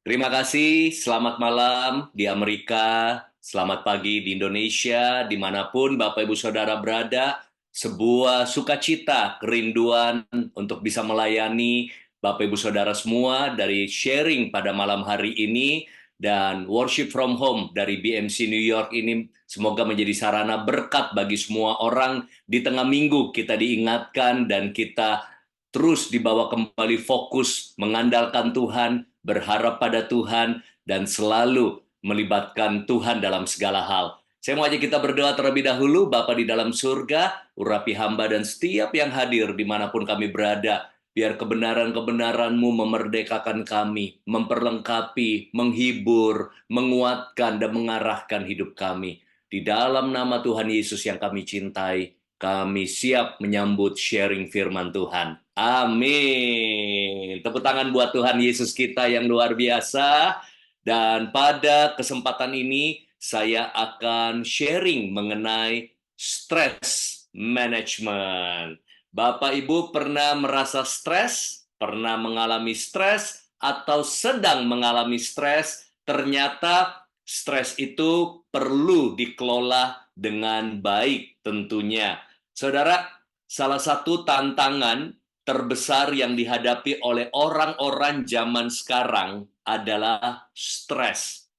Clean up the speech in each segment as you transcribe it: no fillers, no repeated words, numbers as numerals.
Terima kasih, selamat malam di Amerika, selamat pagi di Indonesia, dimanapun Bapak Ibu Saudara berada, sebuah sukacita, kerinduan untuk bisa melayani Bapak Ibu Saudara semua dari sharing pada malam hari ini, dan worship from home dari BMC New York ini semoga menjadi sarana berkat bagi semua orang di tengah minggu kita diingatkan dan kita terus dibawa kembali fokus mengandalkan Tuhan, berharap pada Tuhan, dan selalu melibatkan Tuhan dalam segala hal. Saya mau ajak kita berdoa terlebih dahulu. Bapa di dalam surga, urapi hamba dan setiap yang hadir dimanapun kami berada. Biar kebenaran-kebenaran-Mu memerdekakan kami, memperlengkapi, menghibur, menguatkan, dan mengarahkan hidup kami. Di dalam nama Tuhan Yesus yang kami cintai, kami siap menyambut sharing firman Tuhan. Amin. Tepuk tangan buat Tuhan Yesus kita yang luar biasa. Dan pada kesempatan ini saya akan sharing mengenai stress management. Bapak Ibu pernah merasa stres, pernah mengalami stres, atau sedang mengalami stres? Ternyata stres itu perlu dikelola dengan baik tentunya. Saudara, salah satu tantangan terbesar yang dihadapi oleh orang-orang zaman sekarang adalah stres.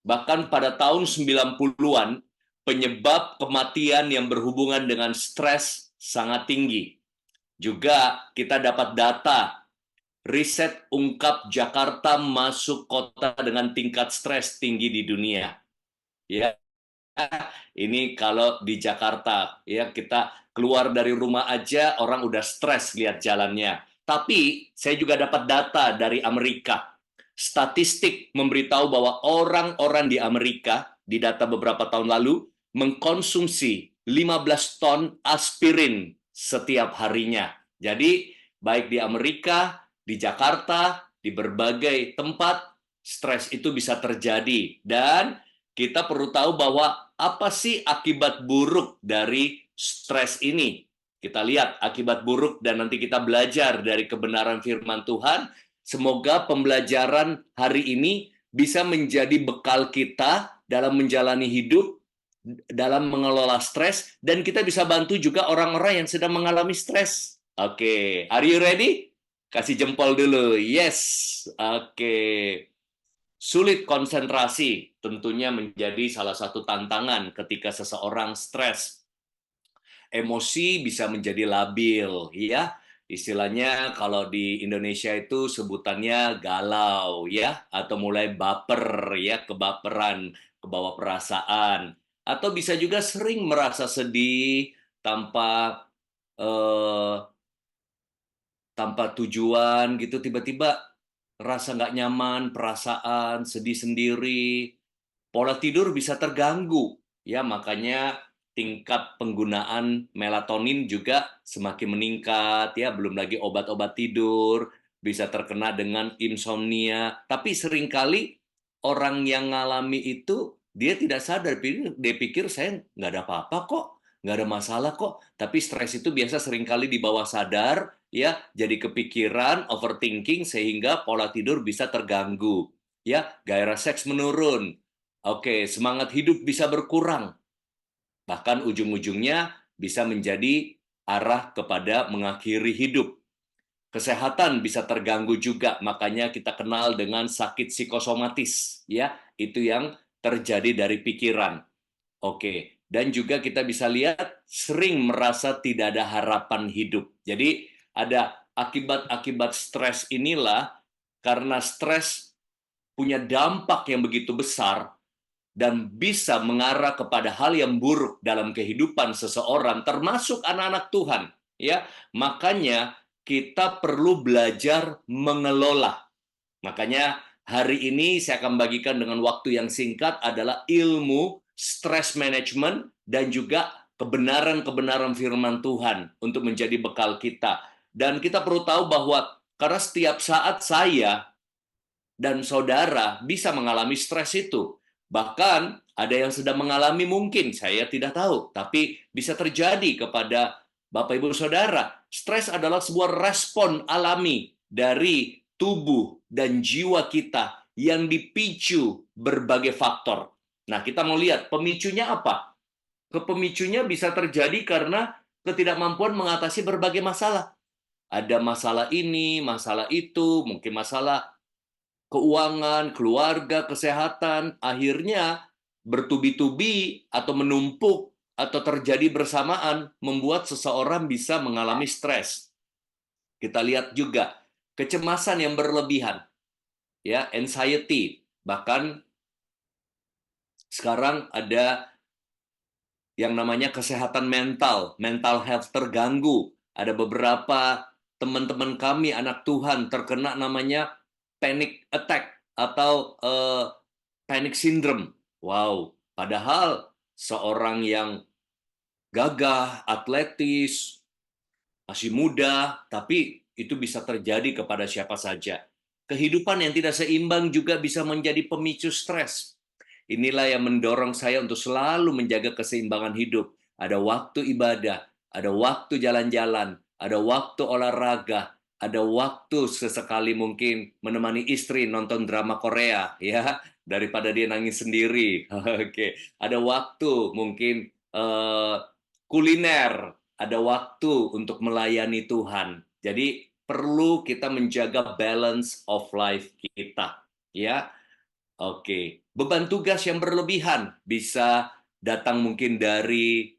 Bahkan pada tahun 90-an, penyebab kematian yang berhubungan dengan stres sangat tinggi. Juga kita dapat data, riset ungkap Jakarta masuk kota dengan tingkat stres tinggi di dunia. Ya, ini kalau di Jakarta, ya kita keluar dari rumah aja orang udah stres lihat jalannya. Tapi saya juga dapat data dari Amerika. Statistik memberitahu bahwa orang-orang di Amerika di data beberapa tahun lalu mengkonsumsi 15 ton aspirin setiap harinya. Jadi baik di Amerika, di Jakarta, di berbagai tempat stres itu bisa terjadi, dan kita perlu tahu bahwa apa sih akibat buruk dari stres ini. Kita lihat akibat buruk dan nanti kita belajar dari kebenaran firman Tuhan. Semoga pembelajaran hari ini bisa menjadi bekal kita dalam menjalani hidup, dalam mengelola stres, dan kita bisa bantu juga orang-orang yang sedang mengalami stres. Oke, are you ready? Kasih jempol dulu. Yes. Oke. Sulit konsentrasi tentunya menjadi salah satu tantangan ketika seseorang stres. Emosi bisa menjadi labil, ya. Istilahnya kalau di Indonesia itu sebutannya galau, ya, atau mulai baper, ya, kebaperan, kebawa perasaan, atau bisa juga sering merasa sedih tanpa eh, tanpa tujuan gitu, tiba-tiba rasa nggak nyaman, perasaan, sedih sendiri, pola tidur bisa terganggu. Ya, makanya tingkat penggunaan melatonin juga semakin meningkat, ya, belum lagi obat-obat tidur, bisa terkena dengan insomnia. Tapi seringkali orang yang ngalami itu, dia tidak sadar, dia pikir saya nggak ada apa-apa kok, nggak ada masalah kok. Tapi stres itu biasa seringkali di bawah sadar, ya, jadi kepikiran, overthinking, sehingga pola tidur bisa terganggu. Ya, gairah seks menurun. Oke, semangat hidup bisa berkurang. Bahkan ujung-ujungnya bisa menjadi arah kepada mengakhiri hidup. Kesehatan bisa terganggu juga, makanya kita kenal dengan sakit psikosomatis, ya. Itu yang terjadi dari pikiran. Oke, dan juga kita bisa lihat sering merasa tidak ada harapan hidup. Jadi ada akibat-akibat stres inilah, karena stres punya dampak yang begitu besar dan bisa mengarah kepada hal yang buruk dalam kehidupan seseorang, termasuk anak-anak Tuhan. Ya, makanya kita perlu belajar mengelola. Makanya hari ini saya akan bagikan dengan waktu yang singkat adalah ilmu stress management dan juga kebenaran-kebenaran firman Tuhan untuk menjadi bekal kita. Dan kita perlu tahu bahwa karena setiap saat saya dan saudara bisa mengalami stres itu. Bahkan ada yang sedang mengalami, mungkin saya tidak tahu, tapi bisa terjadi kepada Bapak Ibu Saudara. Stres adalah sebuah respon alami dari tubuh dan jiwa kita yang dipicu berbagai faktor. Nah, kita mau lihat pemicunya apa? Pemicunya bisa terjadi karena ketidakmampuan mengatasi berbagai masalah. Ada masalah ini, masalah itu, mungkin masalah keuangan, keluarga, kesehatan, akhirnya bertubi-tubi atau menumpuk atau terjadi bersamaan membuat seseorang bisa mengalami stres. Kita lihat juga kecemasan yang berlebihan, ya, anxiety. Bahkan sekarang ada yang namanya kesehatan mental, mental health terganggu. Ada beberapa teman-teman kami, anak Tuhan, terkena namanya panic attack atau panic syndrome. Wow, padahal seorang yang gagah, atletis, masih muda, tapi itu bisa terjadi kepada siapa saja. Kehidupan yang tidak seimbang juga bisa menjadi pemicu stres. Inilah yang mendorong saya untuk selalu menjaga keseimbangan hidup. Ada waktu ibadah, ada waktu jalan-jalan, ada waktu olahraga, ada waktu sesekali mungkin menemani istri nonton drama Korea, ya, daripada dia nangis sendiri. Oke, ada waktu mungkin kuliner, ada waktu untuk melayani Tuhan. Jadi perlu kita menjaga balance of life kita, ya. Oke, beban tugas yang berlebihan bisa datang mungkin dari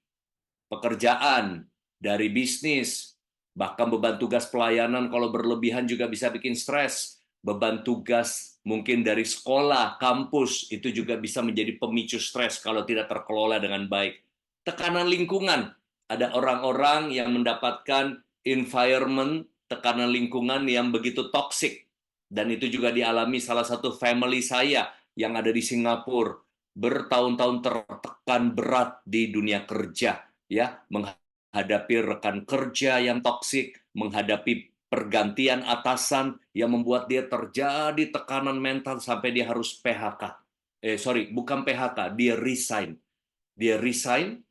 pekerjaan, dari bisnis, bahkan beban tugas pelayanan kalau berlebihan juga bisa bikin stres. Beban tugas mungkin dari sekolah, kampus, itu juga bisa menjadi pemicu stres kalau tidak terkelola dengan baik. Tekanan lingkungan, ada orang-orang yang mendapatkan environment, tekanan lingkungan yang begitu toksik. Dan itu juga dialami salah satu family saya yang ada di Singapura, bertahun-tahun tertekan berat di dunia kerja, ya, menghadapi rekan kerja yang toksik, menghadapi pergantian atasan yang membuat dia terjadi tekanan mental sampai dia harus PHK. Bukan PHK, dia resign. Dia resign,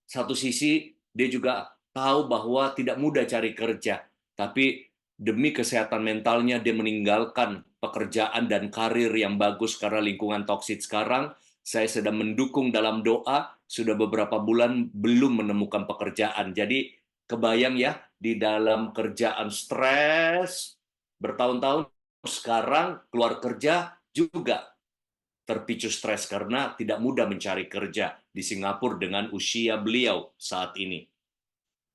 satu sisi dia juga tahu bahwa tidak mudah cari kerja, tapi demi kesehatan mentalnya dia meninggalkan pekerjaan dan karir yang bagus karena lingkungan toksik. Sekarang saya sedang mendukung dalam doa, sudah beberapa bulan belum menemukan pekerjaan. Jadi kebayang ya, di dalam kerjaan stres bertahun-tahun, sekarang keluar kerja juga terpicu stres karena tidak mudah mencari kerja di Singapura dengan usia beliau saat ini.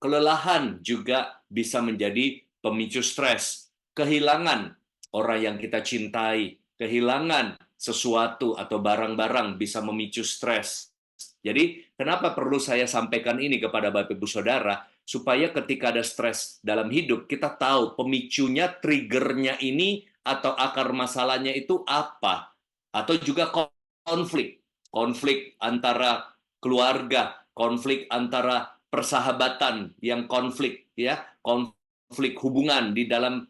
Kelelahan juga bisa menjadi pemicu stres. Kehilangan orang yang kita cintai, kehilangan sesuatu atau barang-barang bisa memicu stres. Jadi, kenapa perlu saya sampaikan ini kepada Bapak Ibu Saudara? Supaya ketika ada stres dalam hidup, kita tahu pemicunya, triggernya ini, atau akar masalahnya itu apa. Atau juga konflik. Konflik antara keluarga, konflik antara persahabatan yang konflik, ya, konflik hubungan di dalam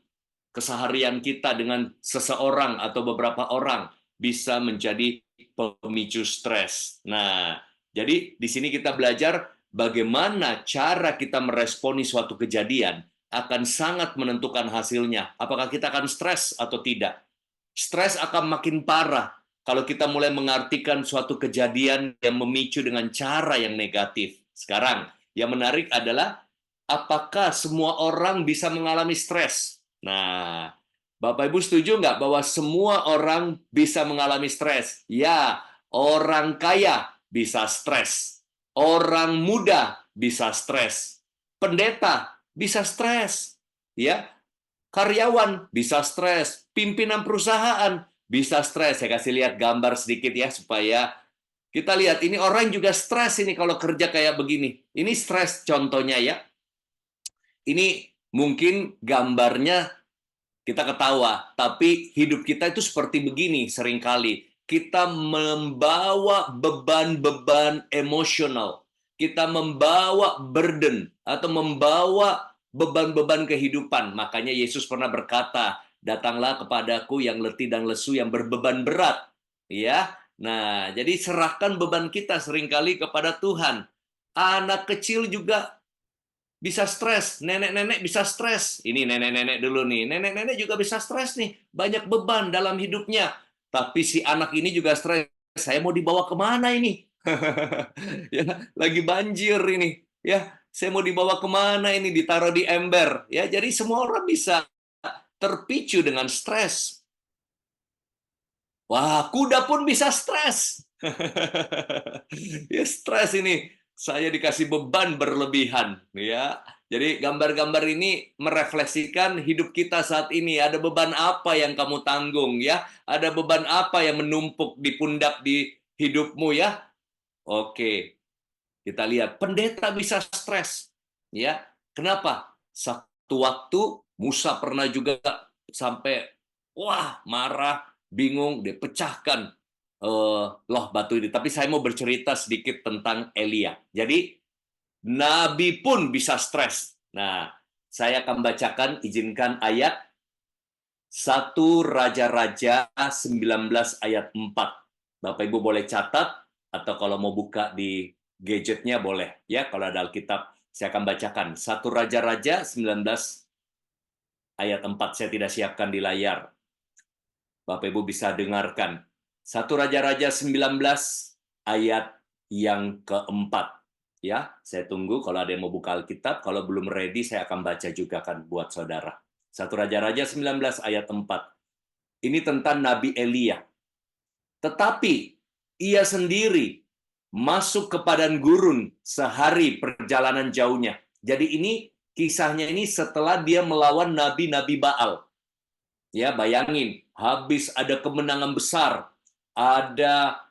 keseharian kita dengan seseorang atau beberapa orang bisa menjadi pemicu stres. Nah, jadi di sini kita belajar bagaimana cara kita meresponi suatu kejadian akan sangat menentukan hasilnya. Apakah kita akan stres atau tidak? Stres akan makin parah kalau kita mulai mengartikan suatu kejadian yang memicu dengan cara yang negatif. Sekarang, yang menarik adalah apakah semua orang bisa mengalami stres? Nah, Bapak Ibu setuju nggak bahwa semua orang bisa mengalami stres? Ya, orang kaya bisa stres. Orang muda bisa stres. Pendeta bisa stres. Ya, karyawan bisa stres, pimpinan perusahaan bisa stres. Saya kasih lihat gambar sedikit ya supaya kita lihat ini orang juga stres ini kalau kerja kayak begini. Ini stres contohnya ya. Ini mungkin gambarnya kita ketawa, tapi hidup kita itu seperti begini seringkali. Kita membawa beban-beban emosional. Kita membawa burden atau membawa beban-beban kehidupan. Makanya Yesus pernah berkata, "Datanglah kepadaku yang letih dan lesu, yang berbeban berat." Ya. Nah, jadi serahkan beban kita seringkali kepada Tuhan. Anak kecil juga bisa stres, nenek-nenek bisa stres. Ini nenek-nenek dulu nih, nenek-nenek juga bisa stres nih, banyak beban dalam hidupnya. Tapi si anak ini juga stres, saya mau dibawa kemana ini? Ya, lagi banjir ini. Ya, saya mau dibawa kemana ini? Ditaruh di ember. Ya, jadi semua orang bisa terpicu dengan stres. Wah, kuda pun bisa stres. Ya, stres ini. Saya dikasih beban berlebihan, ya. Jadi gambar-gambar ini merefleksikan hidup kita saat ini. Ada beban apa yang kamu tanggung, ya? Ada beban apa yang menumpuk di pundak di hidupmu, ya? Oke, kita lihat pendeta bisa stres, ya. Kenapa? Satu waktu Musa pernah juga sampai wah marah, bingung, dia pecahkan loh batu ini. Tapi saya mau bercerita sedikit tentang Elia. Jadi nabi pun bisa stres. Nah, saya akan bacakan, izinkan ayat 1 Raja-Raja 19 ayat 4. Bapak Ibu boleh catat, atau kalau mau buka di gadgetnya boleh. Ya, kalau ada Alkitab, saya akan bacakan. 1 Raja-Raja 19 ayat 4. Saya tidak siapkan di layar. Bapak Ibu bisa dengarkan. 1 Raja-Raja 19 ayat yang keempat. Ya, saya tunggu kalau ada yang mau buka Alkitab. Kalau belum ready, saya akan baca juga kan buat saudara. 1 Raja-Raja 19 ayat 4. Ini tentang Nabi Elia. Tetapi ia sendiri masuk ke padang gurun sehari perjalanan jauhnya. Jadi ini kisahnya ini setelah dia melawan nabi-nabi Baal. Ya, bayangin, habis ada kemenangan besar, ada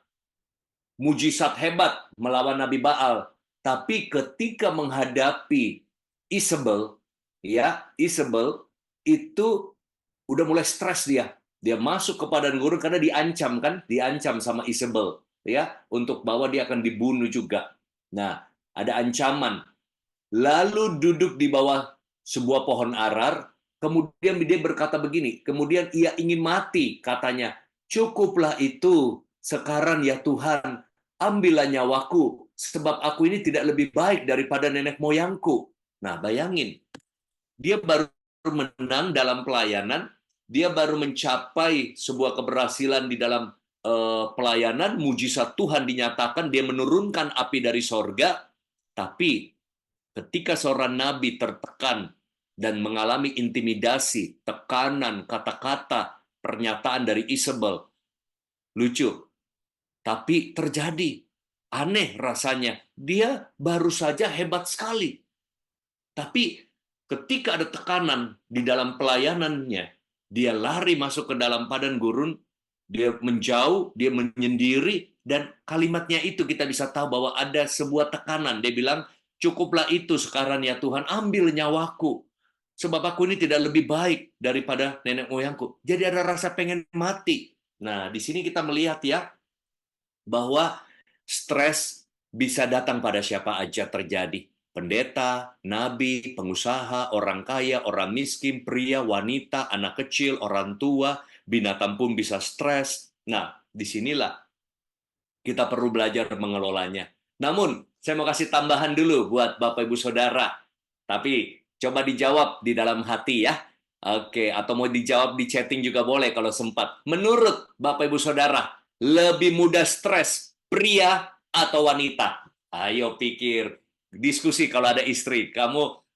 mujizat hebat melawan nabi Baal. Tapi ketika menghadapi Isabel, ya, Isabel itu udah mulai stres dia. Dia masuk ke padang gurun karena diancam kan, diancam sama Isabel, ya, untuk bahwa dia akan dibunuh juga. Nah, ada ancaman. Lalu duduk di bawah sebuah pohon arar, kemudian dia berkata begini, kemudian ia ingin mati, katanya, cukuplah itu, sekarang ya Tuhan, ambillah nyawaku, sebab aku ini tidak lebih baik daripada nenek moyangku. Nah, bayangin, dia baru menang dalam pelayanan, dia baru mencapai sebuah keberhasilan di dalam pelayanan, mujizat Tuhan dinyatakan, dia menurunkan api dari sorga, tapi ketika seorang nabi tertekan dan mengalami intimidasi, tekanan, kata-kata, pernyataan dari Isabel, lucu, tapi terjadi. Aneh rasanya. Dia baru saja hebat sekali. Tapi ketika ada tekanan di dalam pelayanannya, dia lari masuk ke dalam padang gurun, dia menjauh, dia menyendiri, dan kalimatnya itu kita bisa tahu bahwa ada sebuah tekanan. Dia bilang, cukuplah itu sekarang ya Tuhan, ambil nyawaku. Sebab aku ini tidak lebih baik daripada nenek moyangku. Jadi ada rasa pengen mati. Nah, di sini kita melihat ya, bahwa stres bisa datang pada siapa aja terjadi. Pendeta, nabi, pengusaha, orang kaya, orang miskin, pria, wanita, anak kecil, orang tua, binatang pun bisa stres. Nah, disinilah kita perlu belajar mengelolanya. Namun, saya mau kasih tambahan dulu buat Bapak Ibu Saudara. Tapi, coba dijawab di dalam hati ya. Oke, atau mau dijawab di chatting juga boleh kalau sempat. Menurut Bapak Ibu Saudara, lebih mudah stres pria atau wanita? Ayo pikir, diskusi kalau ada istri.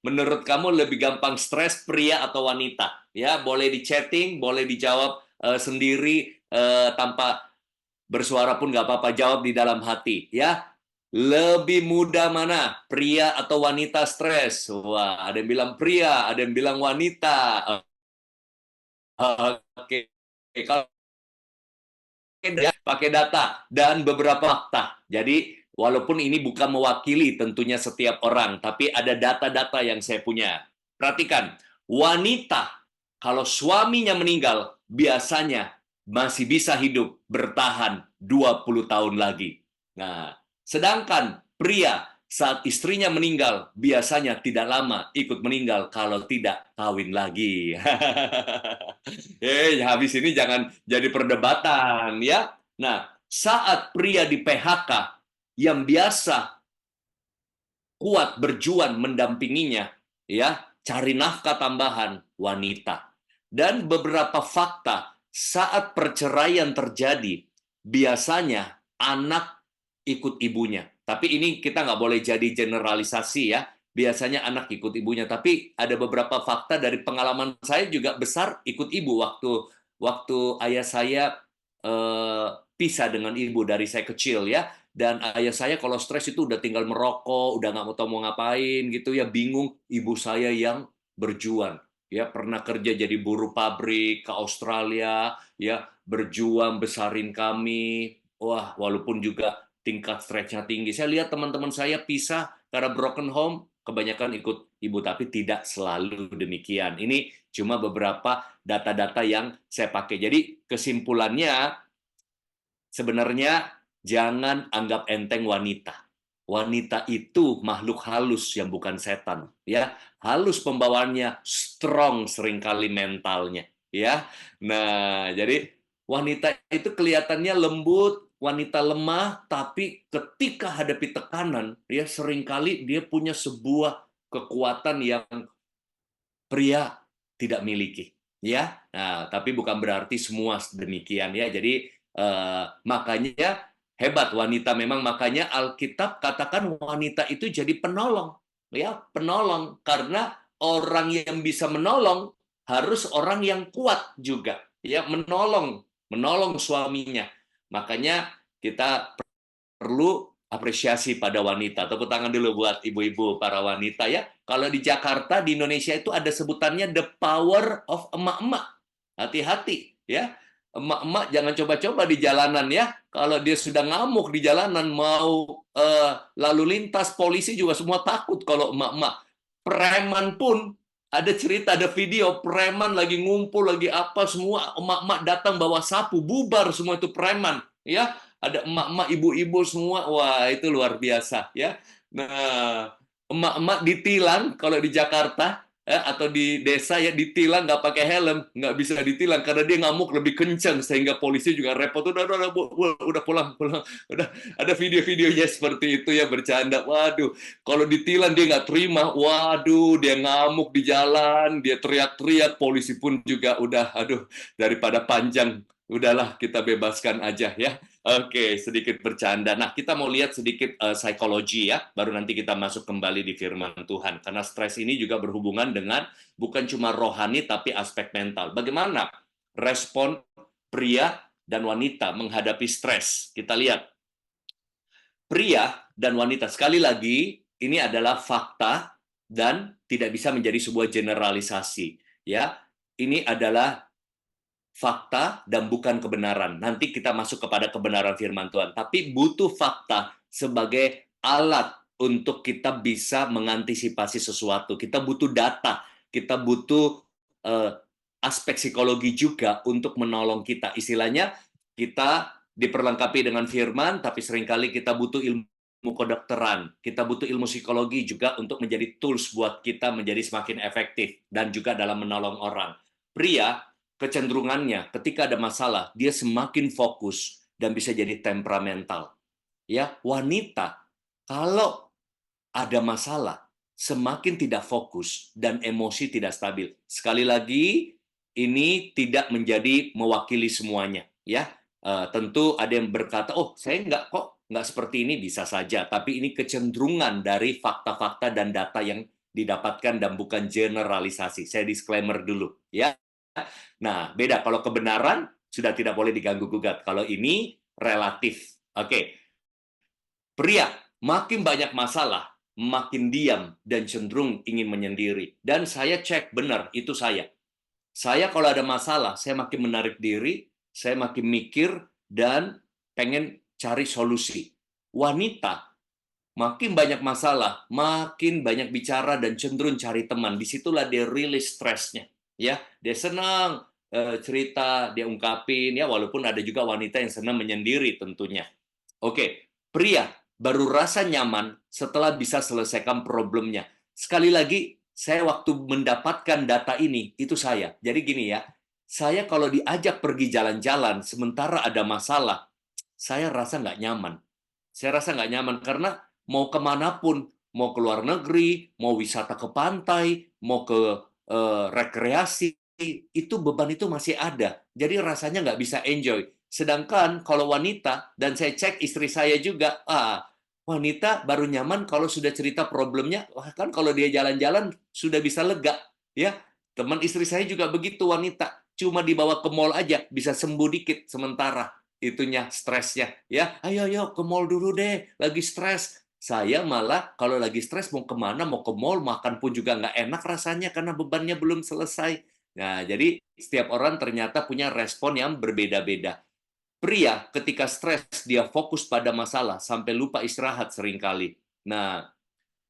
Menurut kamu lebih gampang stres pria atau wanita? Ya, boleh di chatting, boleh dijawab sendiri tanpa bersuara pun nggak apa-apa, jawab di dalam hati ya. Lebih mudah mana, pria atau wanita stres? Wah, ada yang bilang pria, ada yang bilang wanita. Oke, kalau pakai data dan beberapa fakta. Jadi, walaupun ini bukan mewakili tentunya setiap orang, tapi ada data-data yang saya punya. Perhatikan, wanita kalau suaminya meninggal, biasanya masih bisa hidup bertahan 20 tahun lagi. Nah, sedangkan pria saat istrinya meninggal, biasanya tidak lama ikut meninggal kalau tidak kawin lagi. Habis ini jangan jadi perdebatan ya. Nah, saat pria di PHK yang biasa kuat berjuang mendampinginya, ya, cari nafkah tambahan wanita. Dan beberapa fakta saat perceraian terjadi, biasanya anak ikut ibunya. Tapi ini kita nggak boleh jadi generalisasi ya. Biasanya anak ikut ibunya. Tapi ada beberapa fakta dari pengalaman saya juga besar ikut ibu waktu ayah saya pisah dengan ibu dari saya kecil ya. Dan ayah saya kalau stres itu udah tinggal merokok, udah nggak mau tahu mau ngapain gitu ya, bingung. Ibu saya yang berjuang, ya pernah kerja jadi buruh pabrik ke Australia, ya berjuang besarin kami. Wah, walaupun juga tingkat stresnya tinggi. Saya lihat teman-teman saya pisah karena broken home, kebanyakan ikut ibu, tapi tidak selalu demikian. Ini cuma beberapa data-data yang saya pakai. Jadi kesimpulannya, sebenarnya jangan anggap enteng wanita. Wanita itu makhluk halus yang bukan setan, ya. Halus pembawaannya, strong seringkali mentalnya, ya. Nah, jadi wanita itu kelihatannya lembut, wanita lemah, tapi ketika hadapi tekanan, dia seringkali dia punya sebuah kekuatan yang pria tidak miliki, ya. Nah, tapi bukan berarti semua demikian ya. Jadi makanya hebat wanita memang, makanya Alkitab katakan wanita itu jadi penolong, ya, penolong, karena orang yang bisa menolong harus orang yang kuat juga, ya, menolong suaminya. Makanya kita perlu apresiasi pada wanita. Tepuk tangan dulu buat ibu-ibu para wanita ya. Kalau di Jakarta, di Indonesia itu ada sebutannya the power of emak-emak. Hati-hati ya. Emak-emak jangan coba-coba di jalanan ya. Kalau dia sudah ngamuk di jalanan, mau lalu lintas, polisi juga semua takut kalau emak-emak. Preman pun ada cerita, ada video, preman lagi ngumpul, lagi apa, semua emak-emak datang bawa sapu, bubar semua itu preman. Ya, ada emak-emak, ibu-ibu semua, wah itu luar biasa ya. Nah, emak-emak ditilang kalau di Jakarta atau di desa ya, ditilang nggak pakai helm, nggak bisa ditilang karena dia ngamuk lebih kencang sehingga polisi juga repot. Udah pulang, udah ada video-videonya seperti itu ya, bercanda. Waduh, kalau ditilang dia nggak terima, waduh dia ngamuk di jalan, dia teriak-teriak, polisi pun juga udah, aduh daripada panjang, udahlah kita bebaskan aja ya. Oke, sedikit bercanda. Nah, kita mau lihat sedikit psikologi ya, baru nanti kita masuk kembali di firman Tuhan. Karena stres ini juga berhubungan dengan bukan cuma rohani, tapi aspek mental. Bagaimana respon pria dan wanita menghadapi stres? Kita lihat. Pria dan wanita, sekali lagi, ini adalah fakta dan tidak bisa menjadi sebuah generalisasi. Ya, ini adalah fakta dan bukan kebenaran. Nanti kita masuk kepada kebenaran firman Tuhan. Tapi butuh fakta sebagai alat untuk kita bisa mengantisipasi sesuatu. Kita butuh data, kita butuh aspek psikologi juga untuk menolong kita. Istilahnya kita diperlengkapi dengan firman, tapi seringkali kita butuh ilmu kedokteran. Kita butuh ilmu psikologi juga untuk menjadi tools buat kita menjadi semakin efektif dan juga dalam menolong orang. Pria kecenderungannya ketika ada masalah, dia semakin fokus dan bisa jadi temperamental. Ya, wanita kalau ada masalah semakin tidak fokus dan emosi tidak stabil. Sekali lagi, ini tidak menjadi mewakili semuanya, ya. Tentu ada yang berkata, oh saya nggak seperti ini, bisa saja. Tapi ini kecenderungan dari fakta-fakta dan data yang didapatkan dan bukan generalisasi. Saya disclaimer dulu, ya. Nah, beda. Kalau kebenaran sudah tidak boleh diganggu-gugat. Kalau ini relatif. Oke. Pria makin banyak masalah, makin diam dan cenderung ingin menyendiri. Dan saya cek benar, itu saya. Saya kalau ada masalah, saya makin menarik diri, saya makin mikir dan pengen cari solusi. Wanita makin banyak masalah, makin banyak bicara dan cenderung cari teman. Disitulah dia rilis stresnya. Ya, dia senang cerita, dia ungkapin ya, walaupun ada juga wanita yang senang menyendiri tentunya. Oke, pria baru rasa nyaman setelah bisa selesaikan problemnya. Sekali lagi, saya waktu mendapatkan data ini, itu saya. Jadi gini ya, saya kalau diajak pergi jalan-jalan, sementara ada masalah, saya rasa nggak nyaman. Saya rasa nggak nyaman karena mau kemanapun, mau ke luar negeri, mau wisata ke pantai, mau ke rekreasi, itu beban itu masih ada. Jadi rasanya nggak bisa enjoy. Sedangkan kalau wanita, dan saya cek istri saya juga, wanita baru nyaman kalau sudah cerita problemnya, bahkan kalau dia jalan-jalan sudah bisa lega. Ya, teman istri saya juga begitu wanita, cuma dibawa ke mall aja bisa sembuh dikit sementara itunya stresnya. Ya, ayo ayo ke mall dulu deh, lagi stres. Saya malah kalau lagi stres mau kemana, mau ke mall, makan pun juga nggak enak rasanya karena bebannya belum selesai. Nah, jadi setiap orang ternyata punya respon yang berbeda-beda. Pria ketika stres dia fokus pada masalah sampai lupa istirahat seringkali. Nah,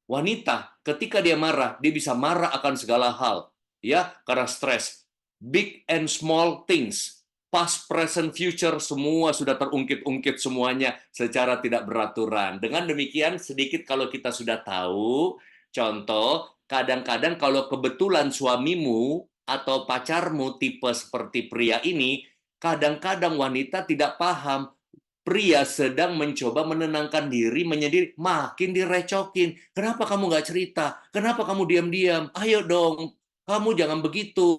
wanita ketika dia marah, dia bisa marah akan segala hal, ya, karena stres. Big and small things, past, present, future, semua sudah terungkit-ungkit semuanya secara tidak beraturan. Dengan demikian, sedikit kalau kita sudah tahu, contoh, kadang-kadang kalau kebetulan suamimu atau pacarmu tipe seperti pria ini, kadang-kadang wanita tidak paham pria sedang mencoba menenangkan diri, menyendiri, makin direcokin. Kenapa kamu nggak cerita? Kenapa kamu diam-diam? Ayo dong, kamu jangan begitu.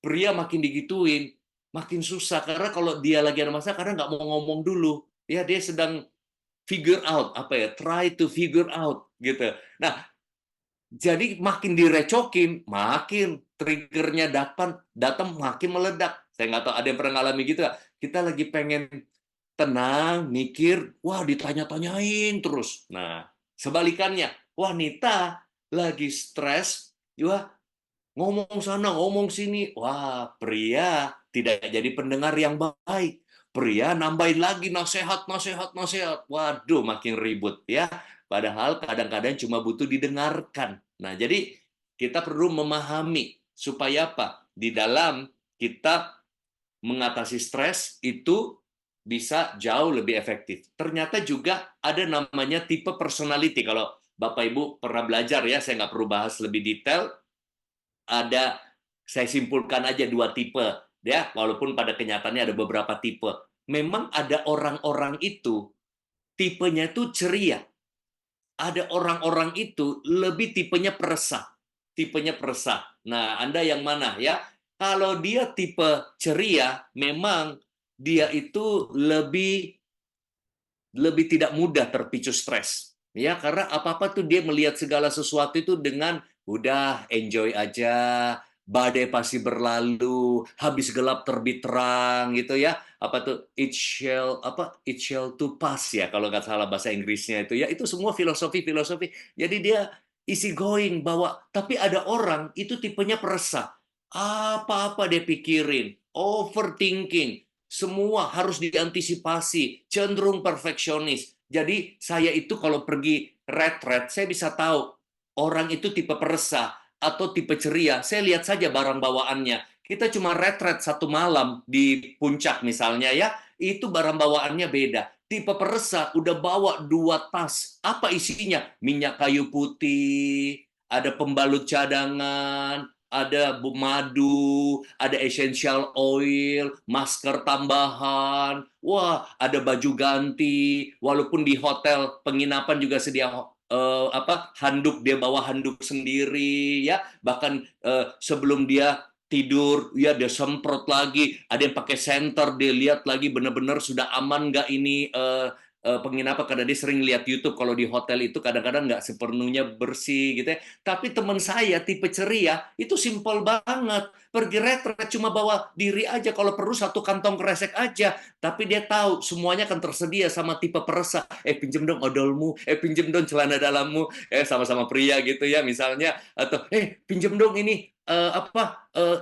Pria makin digituin, makin susah. Karena kalau dia lagi ada masalah, karena nggak mau ngomong dulu. Ya, dia sedang figure out, apa ya, try to figure out, gitu. Nah, jadi makin direcokin, makin triggernya datang makin meledak. Saya nggak tahu ada yang pernah ngalami gitu nggak? Kita lagi pengen tenang, mikir, wah ditanya-tanyain terus. Nah, sebalikannya, wanita lagi stres, wah ngomong sana, ngomong sini. Wah, pria tidak jadi pendengar yang baik. Pria nambahin lagi nasihat, nasihat, nasihat. Waduh, makin ribut ya. Padahal kadang-kadang cuma butuh didengarkan. Nah, jadi kita perlu memahami supaya apa? Di dalam kita mengatasi stres itu bisa jauh lebih efektif. Ternyata juga ada namanya tipe personality. Kalau Bapak Ibu pernah belajar ya, saya nggak perlu bahas lebih detail. Ada, saya simpulkan aja dua tipe, ya, walaupun pada kenyataannya ada beberapa tipe. Memang ada orang-orang itu tipenya itu ceria. Ada orang-orang itu lebih tipenya peresah. Tipenya peresah. Nah, Anda yang mana ya? Kalau dia tipe ceria, memang dia itu lebih lebih tidak mudah terpicu stres. Ya, karena apa-apa tuh dia melihat segala sesuatu itu dengan udah enjoy aja, badai pasti berlalu, habis gelap terbit terang gitu ya. Apa tuh it shall to pass ya kalau nggak salah bahasa Inggrisnya itu ya. Itu semua filosofi-filosofi. Jadi dia easy going bawa, tapi ada orang itu tipenya peresah. Apa-apa dia pikirin, overthinking, semua harus diantisipasi, cenderung perfeksionis. Jadi saya itu kalau pergi retret, saya bisa tahu orang itu tipe peresah atau tipe ceria. Saya lihat saja barang bawaannya. Kita cuma retret satu malam di puncak misalnya ya, itu barang bawaannya beda. Tipe peresah udah bawa 2 tas. Apa isinya? Minyak kayu putih, ada pembalut cadangan, ada madu, ada essential oil, masker tambahan, wah, ada baju ganti, walaupun di hotel penginapan juga sedia handuk, dia bawa handuk sendiri ya, bahkan sebelum dia tidur ya dia semprot lagi, ada yang pakai senter, dia lihat lagi benar-benar sudah aman nggak ini penginapan, karena dia sering lihat YouTube kalau di hotel itu kadang-kadang nggak sepenuhnya bersih gitu ya. Tapi teman saya tipe ceria itu simpel banget, pergi retret cuma bawa diri aja, kalau perlu satu kantong kresek aja, tapi dia tahu semuanya akan tersedia. Sama tipe peresah, pinjem dong odolmu, pinjem dong celana dalammu, sama-sama pria gitu ya misalnya, atau pinjem dong ini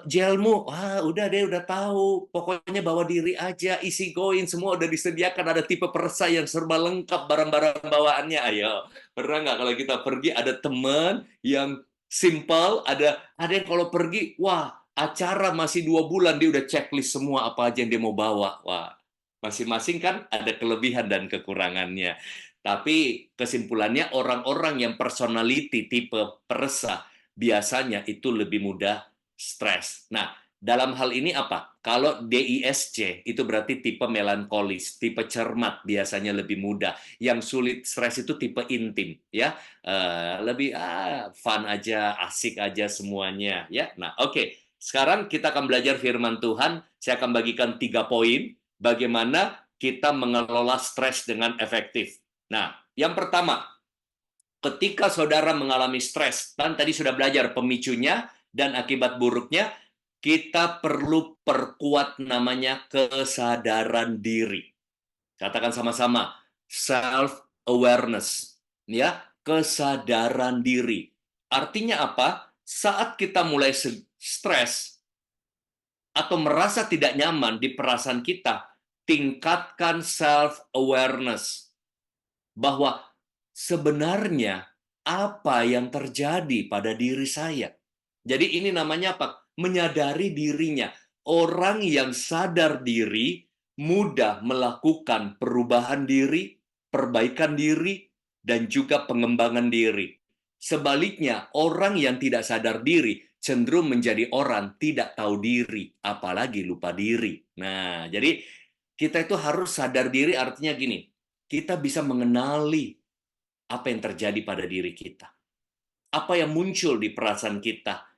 gelmu. Wah, udah deh, udah tahu. Pokoknya bawa diri aja, easy going, semua udah disediakan. Ada tipe peresah yang serba lengkap barang-barang bawaannya. Ayo, pernah nggak kalau kita pergi ada teman yang simple, ada yang kalau pergi, wah, acara masih 2 bulan dia udah checklist semua apa aja yang dia mau bawa. Wah, masing-masing kan ada kelebihan dan kekurangannya. Tapi kesimpulannya orang-orang yang personality tipe peresah biasanya itu lebih mudah stres. Nah, Dalam hal ini apa? Kalau DISC itu berarti tipe melankolis, tipe cermat biasanya lebih mudah. Yang sulit stres itu tipe intim, ya. Lebih fun aja, asik aja semuanya, ya. Nah, oke. Sekarang kita akan belajar firman Tuhan. Saya akan bagikan 3 poin bagaimana kita mengelola stres dengan efektif. Nah, yang pertama, ketika saudara mengalami stres, dan tadi sudah belajar pemicunya dan akibat buruknya, kita perlu perkuat namanya kesadaran diri. Katakan sama-sama, self-awareness. Ya, kesadaran diri. Artinya apa? Saat kita mulai stres atau merasa tidak nyaman di perasaan kita, tingkatkan self-awareness. Bahwa sebenarnya apa yang terjadi pada diri saya. Jadi ini namanya apa? Menyadari dirinya. Orang yang sadar diri mudah melakukan perubahan diri, perbaikan diri, dan juga pengembangan diri. Sebaliknya, orang yang tidak sadar diri cenderung menjadi orang tidak tahu diri, apalagi lupa diri. Nah, jadi kita itu harus sadar diri artinya gini, kita bisa mengenali apa yang terjadi pada diri kita. Apa yang muncul di perasaan kita.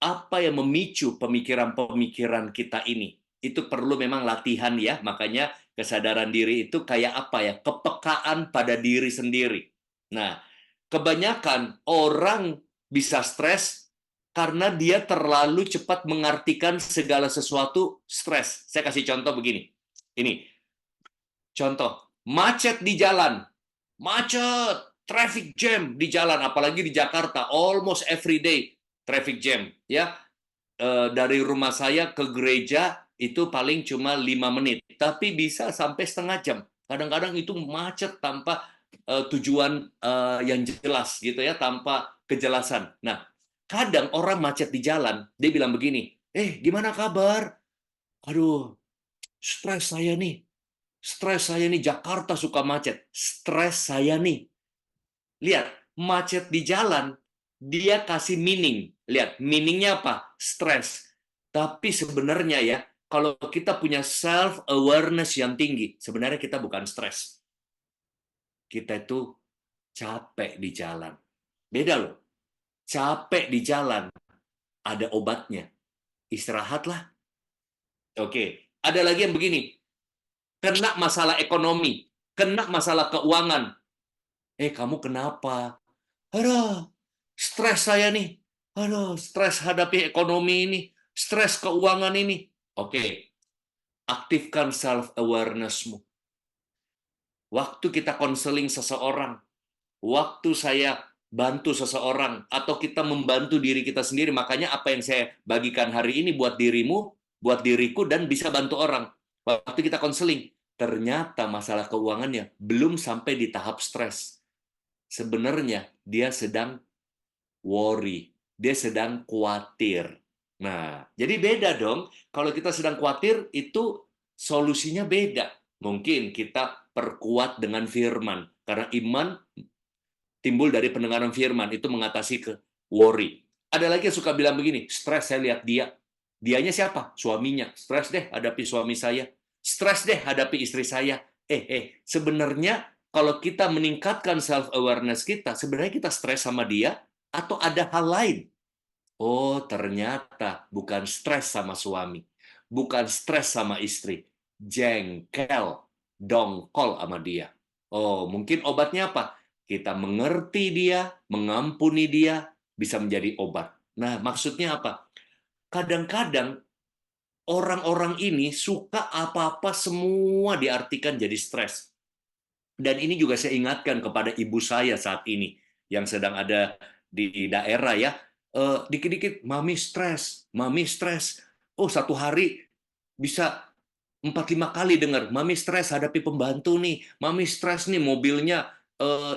Apa yang memicu pemikiran-pemikiran kita ini. Itu perlu memang latihan ya. Makanya kesadaran diri itu kayak apa ya? Kepekaan pada diri sendiri. Nah, kebanyakan orang bisa stres karena dia terlalu cepat mengartikan segala sesuatu stres. Saya kasih contoh begini. Ini, contoh, macet di jalan. Macet, traffic jam di jalan, apalagi di Jakarta, almost every day traffic jam. Ya, dari rumah saya ke gereja itu paling cuma 5 menit, tapi bisa sampai setengah jam. Kadang-kadang itu macet tanpa tujuan yang jelas gitu ya, tanpa kejelasan. Nah, kadang orang macet di jalan, dia bilang begini, gimana kabar? Aduh, stres saya nih. Stres saya nih, Jakarta suka macet. Stres saya nih. Lihat, macet di jalan, dia kasih meaning. Lihat, meaningnya apa? Stres. Tapi sebenarnya ya, kalau kita punya self-awareness yang tinggi, sebenarnya kita bukan stres. Kita itu capek di jalan. Beda loh. Capek di jalan, ada obatnya. Istirahatlah. Oke, ada lagi yang begini. Kena masalah ekonomi, kena masalah keuangan. Kamu kenapa? Aduh, stres saya nih. Aduh, stres hadapi ekonomi ini, stres keuangan ini. Oke, aktifkan self-awareness-mu. Waktu kita konseling seseorang, waktu saya bantu seseorang, atau kita membantu diri kita sendiri, makanya apa yang saya bagikan hari ini buat dirimu, buat diriku, dan bisa bantu orang. Waktu kita konseling, ternyata masalah keuangannya belum sampai di tahap stres. Sebenarnya dia sedang worry, dia sedang khawatir. Nah, jadi beda dong. Kalau kita sedang khawatir, itu solusinya beda. Mungkin kita perkuat dengan firman. Karena iman timbul dari pendengaran firman. Itu mengatasi ke worry. Ada lagi yang suka bilang begini, stres saya lihat dia. Dianya siapa? Suaminya. Stres deh hadapi suami saya. Stres deh hadapi istri saya. Sebenarnya kalau kita meningkatkan self-awareness kita, sebenarnya kita stres sama dia, atau ada hal lain? Oh, ternyata bukan stres sama suami. Bukan stres sama istri. Jengkel, dongkol sama dia. Oh, mungkin obatnya apa? Kita mengerti dia, mengampuni dia, bisa menjadi obat. Nah, maksudnya apa? Kadang-kadang orang-orang ini suka apa-apa semua diartikan jadi stres. Dan ini juga saya ingatkan kepada ibu saya saat ini yang sedang ada di daerah ya. Dikit-dikit mami stres, mami stres. Oh, satu hari bisa 4-5 kali dengar, mami stres hadapi pembantu nih, mami stres nih mobilnya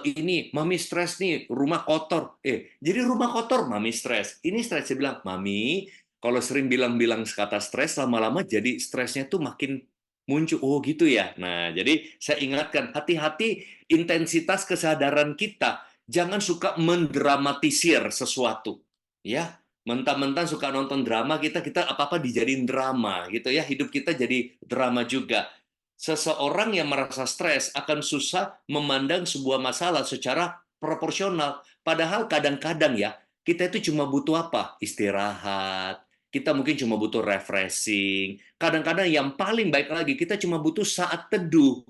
ini, mami stres nih rumah kotor. Jadi rumah kotor mami stres. Ini stres, saya bilang, mami, kalau sering bilang-bilang kata stres, lama-lama jadi stresnya tuh makin muncul. Oh gitu ya. Nah, jadi saya ingatkan, hati-hati intensitas kesadaran kita. Jangan suka mendramatisir sesuatu. Ya, Mentang-mentang suka nonton drama, kita apa-apa dijadiin drama gitu ya. Hidup kita jadi drama juga. Seseorang yang merasa stres akan susah memandang sebuah masalah secara proporsional. Padahal kadang-kadang ya, kita itu cuma butuh apa? Istirahat. Kita mungkin cuma butuh refreshing. Kadang-kadang yang paling baik lagi, kita cuma butuh saat teduh.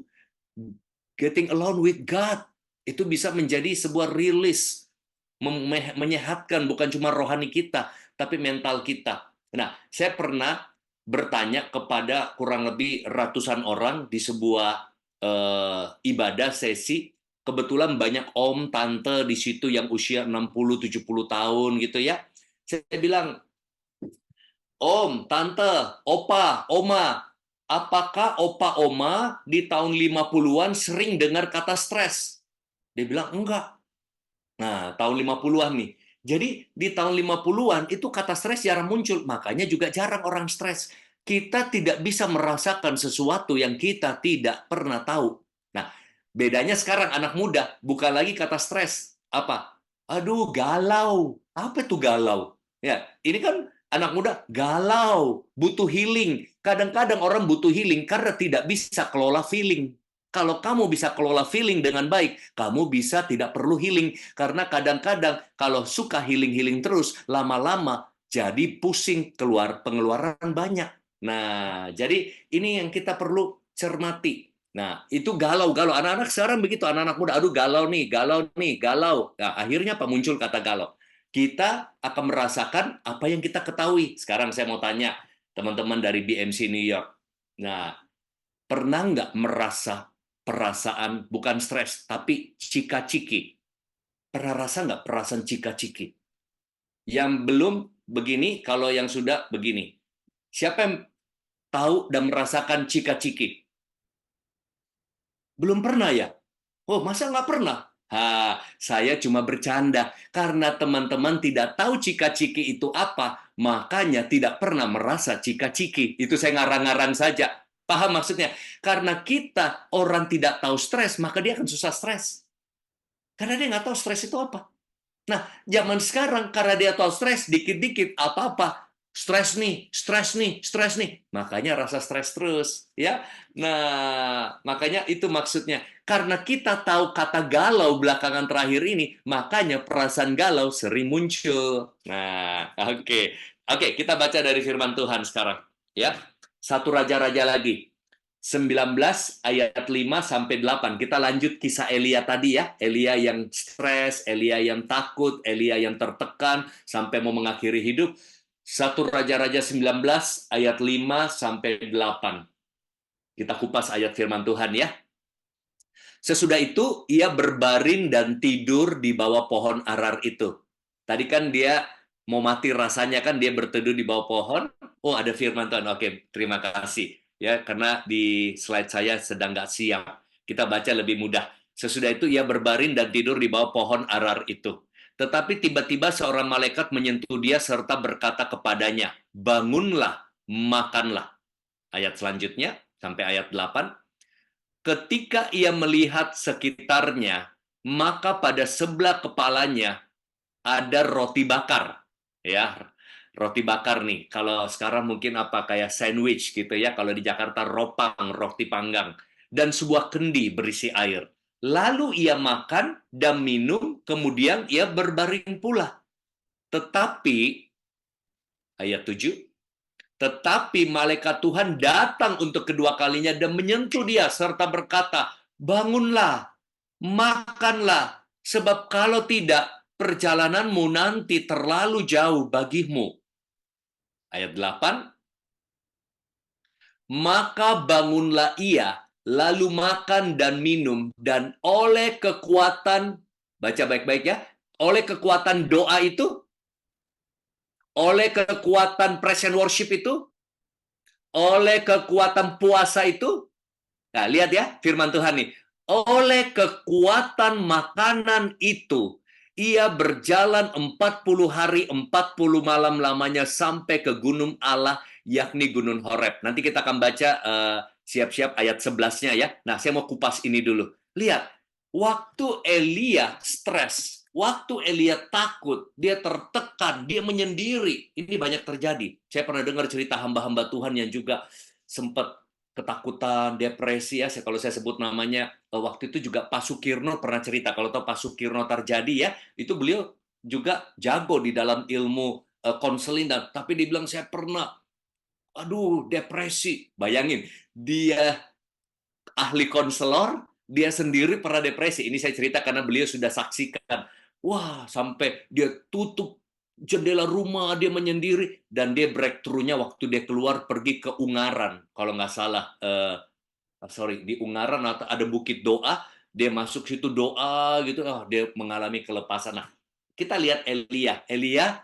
Getting alone with God. Itu bisa menjadi sebuah rilis menyehatkan bukan cuma rohani kita, tapi mental kita. Nah, saya pernah bertanya kepada kurang lebih ratusan orang di sebuah ibadah sesi. Kebetulan banyak om, tante di situ yang usia 60-70 tahun gitu ya. Saya bilang, om, tante, opa, oma, apakah opa, oma di tahun 50-an sering dengar kata stres? Dia bilang, enggak. Nah, tahun 50-an nih. Jadi di tahun 50-an itu kata stres jarang muncul, makanya juga jarang orang stres. Kita tidak bisa merasakan sesuatu yang kita tidak pernah tahu. Nah, bedanya sekarang anak muda bukan lagi kata stres. Apa? Aduh, galau. Apa itu galau? Ya, ini kan anak muda galau, butuh healing. Kadang-kadang orang butuh healing karena tidak bisa kelola feeling. Kalau kamu bisa kelola feeling dengan baik, kamu bisa tidak perlu healing. Karena kadang-kadang kalau suka healing-healing terus, lama-lama jadi pusing, pengeluaran banyak. Nah, jadi ini yang kita perlu cermati. Nah, itu galau-galau. Anak-anak sekarang begitu, anak-anak muda, aduh galau nih, galau nih, galau. Nah, akhirnya apa muncul kata galau? Kita akan merasakan apa yang kita ketahui. Sekarang saya mau tanya teman-teman dari BMC New York. Nah, pernah nggak merasa perasaan bukan stres, tapi cika-ciki? Pernah rasa nggak perasaan cika-ciki? Yang belum begini, kalau yang sudah begini. Siapa yang tahu dan merasakan cika-ciki? Belum pernah ya? Oh, masa nggak pernah? Saya cuma bercanda. Karena teman-teman tidak tahu cika-ciki itu apa, makanya tidak pernah merasa cika-ciki. Itu saya ngarang-ngarang saja. Paham maksudnya? Karena kita orang tidak tahu stres, maka dia akan susah stres. Karena dia nggak tahu stres itu apa. Nah, zaman sekarang karena dia tahu stres, dikit-dikit apa-apa. Stres nih, stres nih, stres nih. Makanya rasa stres terus. Ya. Nah, makanya itu maksudnya. Karena kita tahu kata galau belakangan terakhir ini, makanya perasaan galau sering muncul. Nah, oke. Oke, kita baca dari firman Tuhan sekarang. Ya, satu raja-raja lagi. 19 ayat 5 sampai 8. Kita lanjut kisah Elia tadi ya. Elia yang stres, Elia yang takut, Elia yang tertekan sampai mau mengakhiri hidup. Satu Raja-Raja 19 ayat 5 sampai 8. Kita kupas ayat firman Tuhan ya. Sesudah itu ia berbaring dan tidur di bawah pohon arar itu. Tadi kan dia mau mati rasanya kan dia berteduh di bawah pohon. Oh, ada firman Tuhan. Oke, terima kasih. Ya, karena di slide saya sedang nggak siap. Kita baca lebih mudah. Sesudah itu ia berbaring dan tidur di bawah pohon arar itu. Tetapi tiba-tiba seorang malaikat menyentuh dia serta berkata kepadanya, "Bangunlah, makanlah." Ayat selanjutnya sampai ayat 8. Ketika ia melihat sekitarnya, maka pada sebelah kepalanya ada roti bakar. Ya, roti bakar nih. Kalau sekarang mungkin apa kayak sandwich gitu ya. Kalau di Jakarta ropang, roti panggang. Dan sebuah kendi berisi air. Lalu ia makan dan minum, kemudian ia berbaring pula. Tetapi, ayat 7, tetapi malaikat Tuhan datang untuk kedua kalinya dan menyentuh dia serta berkata, "Bangunlah, makanlah, sebab kalau tidak, perjalananmu nanti terlalu jauh bagimu." Ayat 8, maka bangunlah ia, lalu makan dan minum, dan oleh kekuatan, baca baik-baik ya, oleh kekuatan doa itu, oleh kekuatan praise and worship itu, oleh kekuatan puasa itu, nah lihat ya firman Tuhan nih, oleh kekuatan makanan itu, ia berjalan 40 hari 40 malam lamanya sampai ke gunung Allah, yakni Gunung Horeb. Nanti kita akan baca siap-siap ayat 11-nya ya. Nah, saya mau kupas ini dulu. Lihat, waktu Elia stres, Waktu Elia takut, dia tertekan, dia menyendiri. Ini banyak terjadi. Saya pernah dengar cerita hamba-hamba Tuhan yang juga sempat ketakutan, depresi ya. Kalau saya sebut namanya, waktu itu juga Pak Sukirno pernah cerita. Kalau tahu Pak Sukirno Tarjadi ya, itu beliau juga jago di dalam ilmu konseling, tapi dia bilang saya pernah, aduh depresi. Bayangin, dia ahli konselor, dia sendiri pernah depresi. Ini saya cerita karena beliau sudah saksikan. Wah, sampai dia tutup jendela rumah, dia menyendiri, dan dia breakthrough-nya waktu dia keluar pergi ke Ungaran, kalau nggak salah, di Ungaran ada bukit doa, dia masuk situ doa gitu, dia mengalami kelepasan. Nah, kita lihat Elia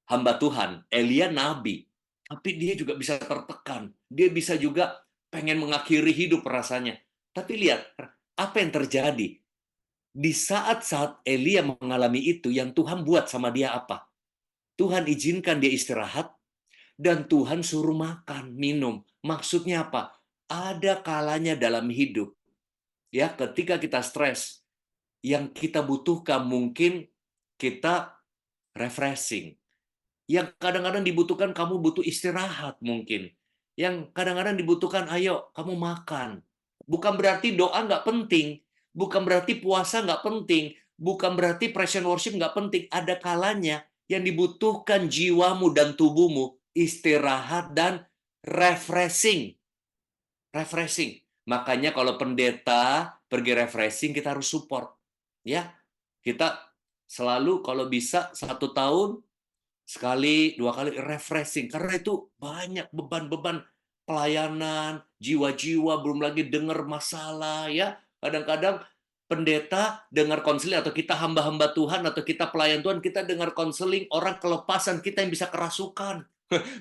hamba Tuhan, Elia nabi, tapi dia juga bisa tertekan, dia bisa juga pengen mengakhiri hidup rasanya. Tapi lihat, apa yang terjadi? Di saat-saat Elia mengalami itu, yang Tuhan buat sama dia apa? Tuhan izinkan dia istirahat, dan Tuhan suruh makan, minum. Maksudnya apa? Ada kalanya dalam hidup, ya ketika kita stres, yang kita butuhkan mungkin kita refreshing. Yang kadang-kadang dibutuhkan kamu butuh istirahat mungkin. Yang kadang-kadang dibutuhkan, ayo kamu makan. Bukan berarti doa nggak penting. Bukan berarti puasa nggak penting. Bukan berarti praise and worship nggak penting. Ada kalanya yang dibutuhkan jiwamu dan tubuhmu istirahat dan refreshing. Refreshing. Makanya kalau pendeta pergi refreshing, kita harus support. Ya, kita selalu kalau bisa 1 tahun sekali, 2 kali refreshing. Karena itu banyak beban-beban pelayanan, jiwa-jiwa, belum lagi dengar masalah ya. Kadang-kadang pendeta dengar konseling, atau kita hamba-hamba Tuhan, atau kita pelayan Tuhan, kita dengar konseling, orang kelepasan, kita yang bisa kerasukan.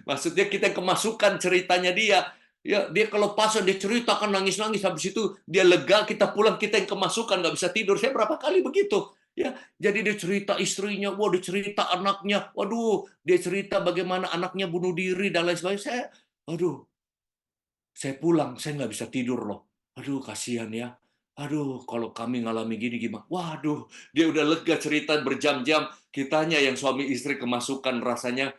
Maksudnya kita yang kemasukan ceritanya dia. Ya, dia kelepasan, dia cerita kan nangis-nangis, habis itu dia lega, kita pulang, kita yang kemasukan, nggak bisa tidur. Saya berapa kali begitu. Ya, jadi dia cerita istrinya, wah dia cerita anaknya, waduh, dia cerita bagaimana anaknya bunuh diri dan lain sebagainya. Saya pulang, saya nggak bisa tidur loh. Aduh, kasihan ya. Aduh, kalau kami ngalami gini gimana? Waduh, dia udah lega cerita berjam-jam. Kitanya yang suami istri kemasukan rasanya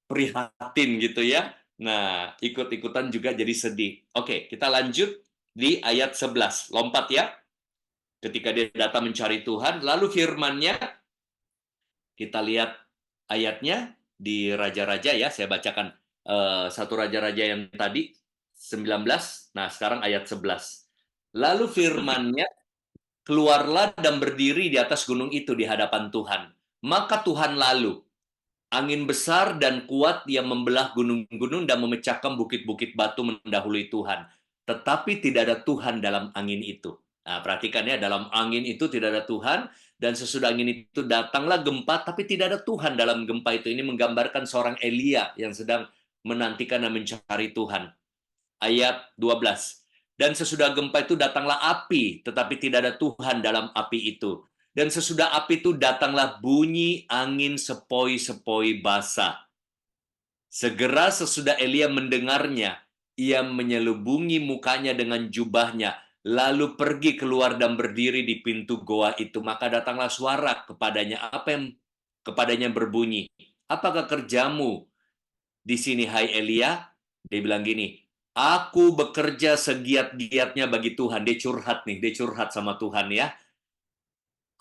prihatin gitu ya. Nah, ikut-ikutan juga jadi sedih. Oke, kita lanjut di ayat 11. Lompat ya. Ketika dia datang mencari Tuhan, lalu firman-Nya, kita lihat ayatnya di Raja-Raja ya, saya bacakan satu Raja-Raja yang tadi 19. Nah, sekarang ayat 11. Lalu firman-Nya, keluarlah dan berdiri di atas gunung itu di hadapan Tuhan. Maka Tuhan lalu, angin besar dan kuat yang membelah gunung-gunung dan memecahkan bukit-bukit batu mendahului Tuhan. Tetapi tidak ada Tuhan dalam angin itu. Nah, perhatikan ya, dalam angin itu tidak ada Tuhan, dan sesudah angin itu datanglah gempa, tapi tidak ada Tuhan dalam gempa itu. Ini menggambarkan seorang Elia yang sedang menantikan dan mencari Tuhan. Ayat 12. Dan sesudah gempa itu datanglah api, tetapi tidak ada Tuhan dalam api itu. Dan sesudah api itu datanglah bunyi angin sepoi-sepoi basah. Segera sesudah Elia mendengarnya, ia menyelubungi mukanya dengan jubahnya, lalu pergi keluar dan berdiri di pintu goa itu. Maka datanglah suara kepadanya, apa yang kepadanya berbunyi, apakah kerjamu di sini, hai Elia? Dia bilang gini, aku bekerja segiat-giatnya bagi Tuhan. Dia curhat nih, dia curhat sama Tuhan ya.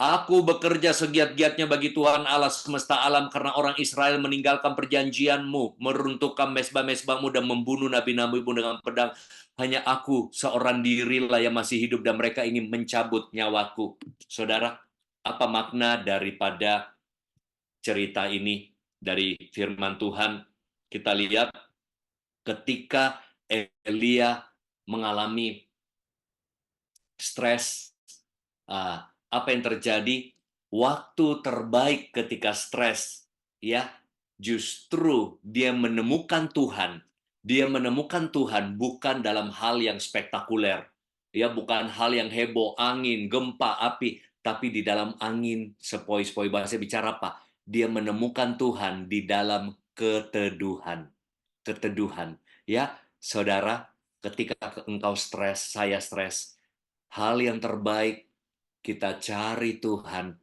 Aku bekerja segiat-giatnya bagi Tuhan Allah semesta alam karena orang Israel meninggalkan perjanjianmu, meruntuhkan mesbah-mesbahmu dan membunuh nabi-nabimu dengan pedang. Hanya aku seorang dirilah yang masih hidup dan mereka ingin mencabut nyawaku. Saudara, apa makna daripada cerita ini dari firman Tuhan? Kita lihat ketika Elia mengalami stres, apa yang terjadi? Waktu terbaik ketika stres, ya, justru dia menemukan Tuhan. Dia menemukan Tuhan bukan dalam hal yang spektakuler, ya, bukan hal yang heboh, angin, gempa, api, tapi di dalam angin sepoi-sepoi. Bahasa bicara apa? Dia menemukan Tuhan di dalam keteduhan. Keteduhan, ya, saudara, ketika engkau stres, saya stres, hal yang terbaik kita cari Tuhan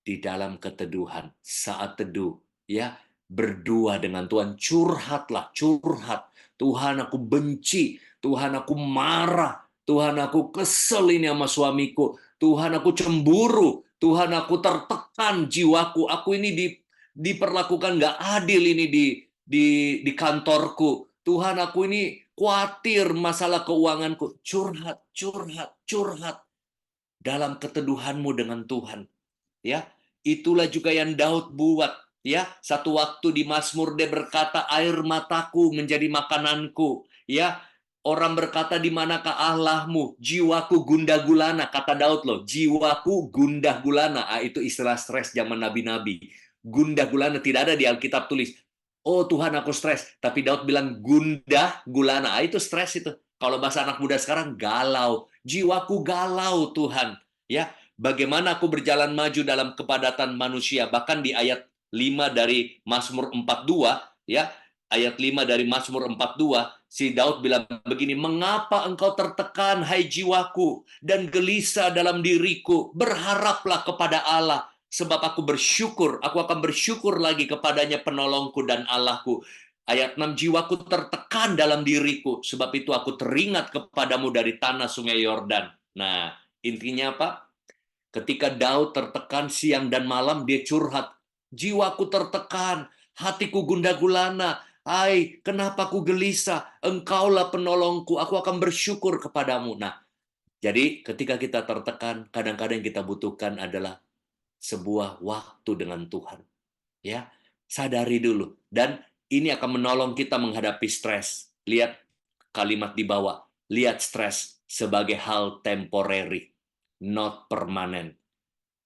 di dalam keteduhan, saat teduh, ya, berdua dengan Tuhan, curhatlah, curhat. Tuhan, aku benci, Tuhan, aku marah, Tuhan, aku kesel ini sama suamiku, Tuhan, aku cemburu, Tuhan, aku tertekan jiwaku, aku ini diperlakukan nggak adil ini di kantorku, Tuhan, aku ini khawatir masalah keuanganku. Curhat, curhat, curhat dalam keteduhanmu dengan Tuhan. Ya, itulah juga yang Daud buat. Ya, satu waktu di Mazmur dia berkata, air mataku menjadi makananku. Ya, orang berkata, di manakah Allahmu? Jiwaku gundah gulana, kata Daud loh. Jiwaku gundah gulana. Ah, itu istilah stres zaman nabi-nabi. Gundah gulana tidak ada di Alkitab tulis. Oh Tuhan, aku stres. Tapi Daud bilang gundah gulana. Ah, itu stres itu. Kalau bahasa anak muda sekarang galau. Jiwaku galau Tuhan. Ya, bagaimana aku berjalan maju dalam kepadatan manusia. Bahkan di ayat 5 dari Mazmur 42, ya, ayat 5 dari Mazmur 42, si Daud bilang begini, mengapa engkau tertekan, hai jiwaku, dan gelisah dalam diriku, berharaplah kepada Allah, sebab aku bersyukur, aku akan bersyukur lagi kepadanya penolongku dan Allahku. Ayat 6, jiwaku tertekan dalam diriku, sebab itu aku teringat kepadamu dari tanah sungai Yordan. Nah, intinya apa? Ketika Daud tertekan siang dan malam, dia curhat. Jiwaku tertekan, hatiku gundah gulana. Hai, kenapa aku gelisah? Engkaulah penolongku, aku akan bersyukur kepadamu. Nah, jadi ketika kita tertekan, kadang-kadang yang kita butuhkan adalah sebuah waktu dengan Tuhan. Ya, sadari dulu. Dan ini akan menolong kita menghadapi stres. Lihat kalimat di bawah. Lihat stres sebagai hal temporary, not permanent.